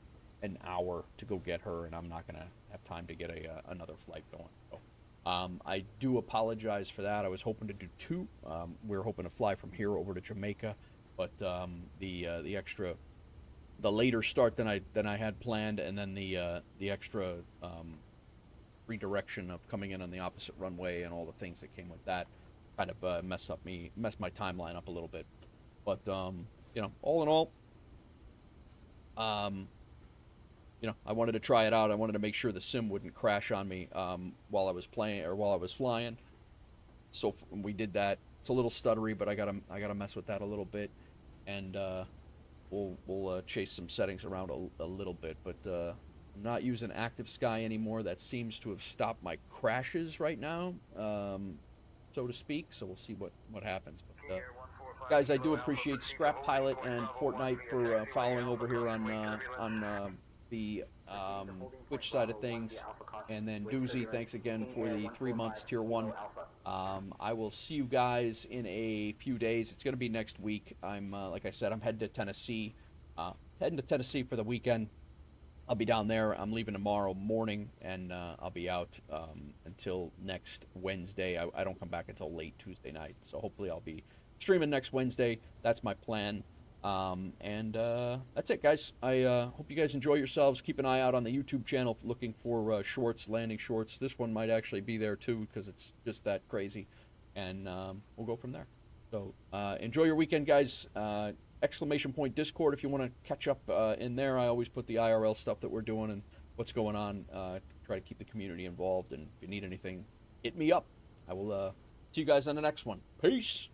an hour to go get her, and I'm not going to have time to get another flight going. So, I do apologize for that. I was hoping to do 2. We were hoping to fly from here over to Jamaica, but the later start than I had planned, and then the extra redirection of coming in on the opposite runway and all the things that came with that kind of messed my timeline up a little bit. But you know, all in all, you know, I wanted to try it out. I wanted to make sure the sim wouldn't crash on me while I was playing or while I was flying. So we did that. It's a little stuttery, but I gotta mess with that a little bit, and we'll chase some settings around a little bit. But I'm not using ActiveSky anymore. That seems to have stopped my crashes right now, so to speak. So we'll see what happens. But, guys, I do appreciate Scrap Pilot and Fortnite for following over here on the Twitch side of things, and then Doozy, thanks again for the 3 months tier 1. I will see you guys in a few days. It's going to be next week. I'm like I said, I'm heading to Tennessee. For the weekend. I'll be down there. I'm leaving tomorrow morning, and I'll be out until next Wednesday. I don't come back until late Tuesday night, so hopefully I'll be streaming next Wednesday. That's my plan. And that's it, guys. I hope you guys enjoy yourselves. Keep an eye out on the YouTube channel looking for shorts, landing shorts. This one might actually be there too, because it's just that crazy. And we'll go from there. So enjoy your weekend, guys. Exclamation point Discord if you want to catch up in there. I always put the IRL stuff that we're doing and what's going on. Try to keep the community involved, and if you need anything, hit me up. I will see you guys on the next one. Peace.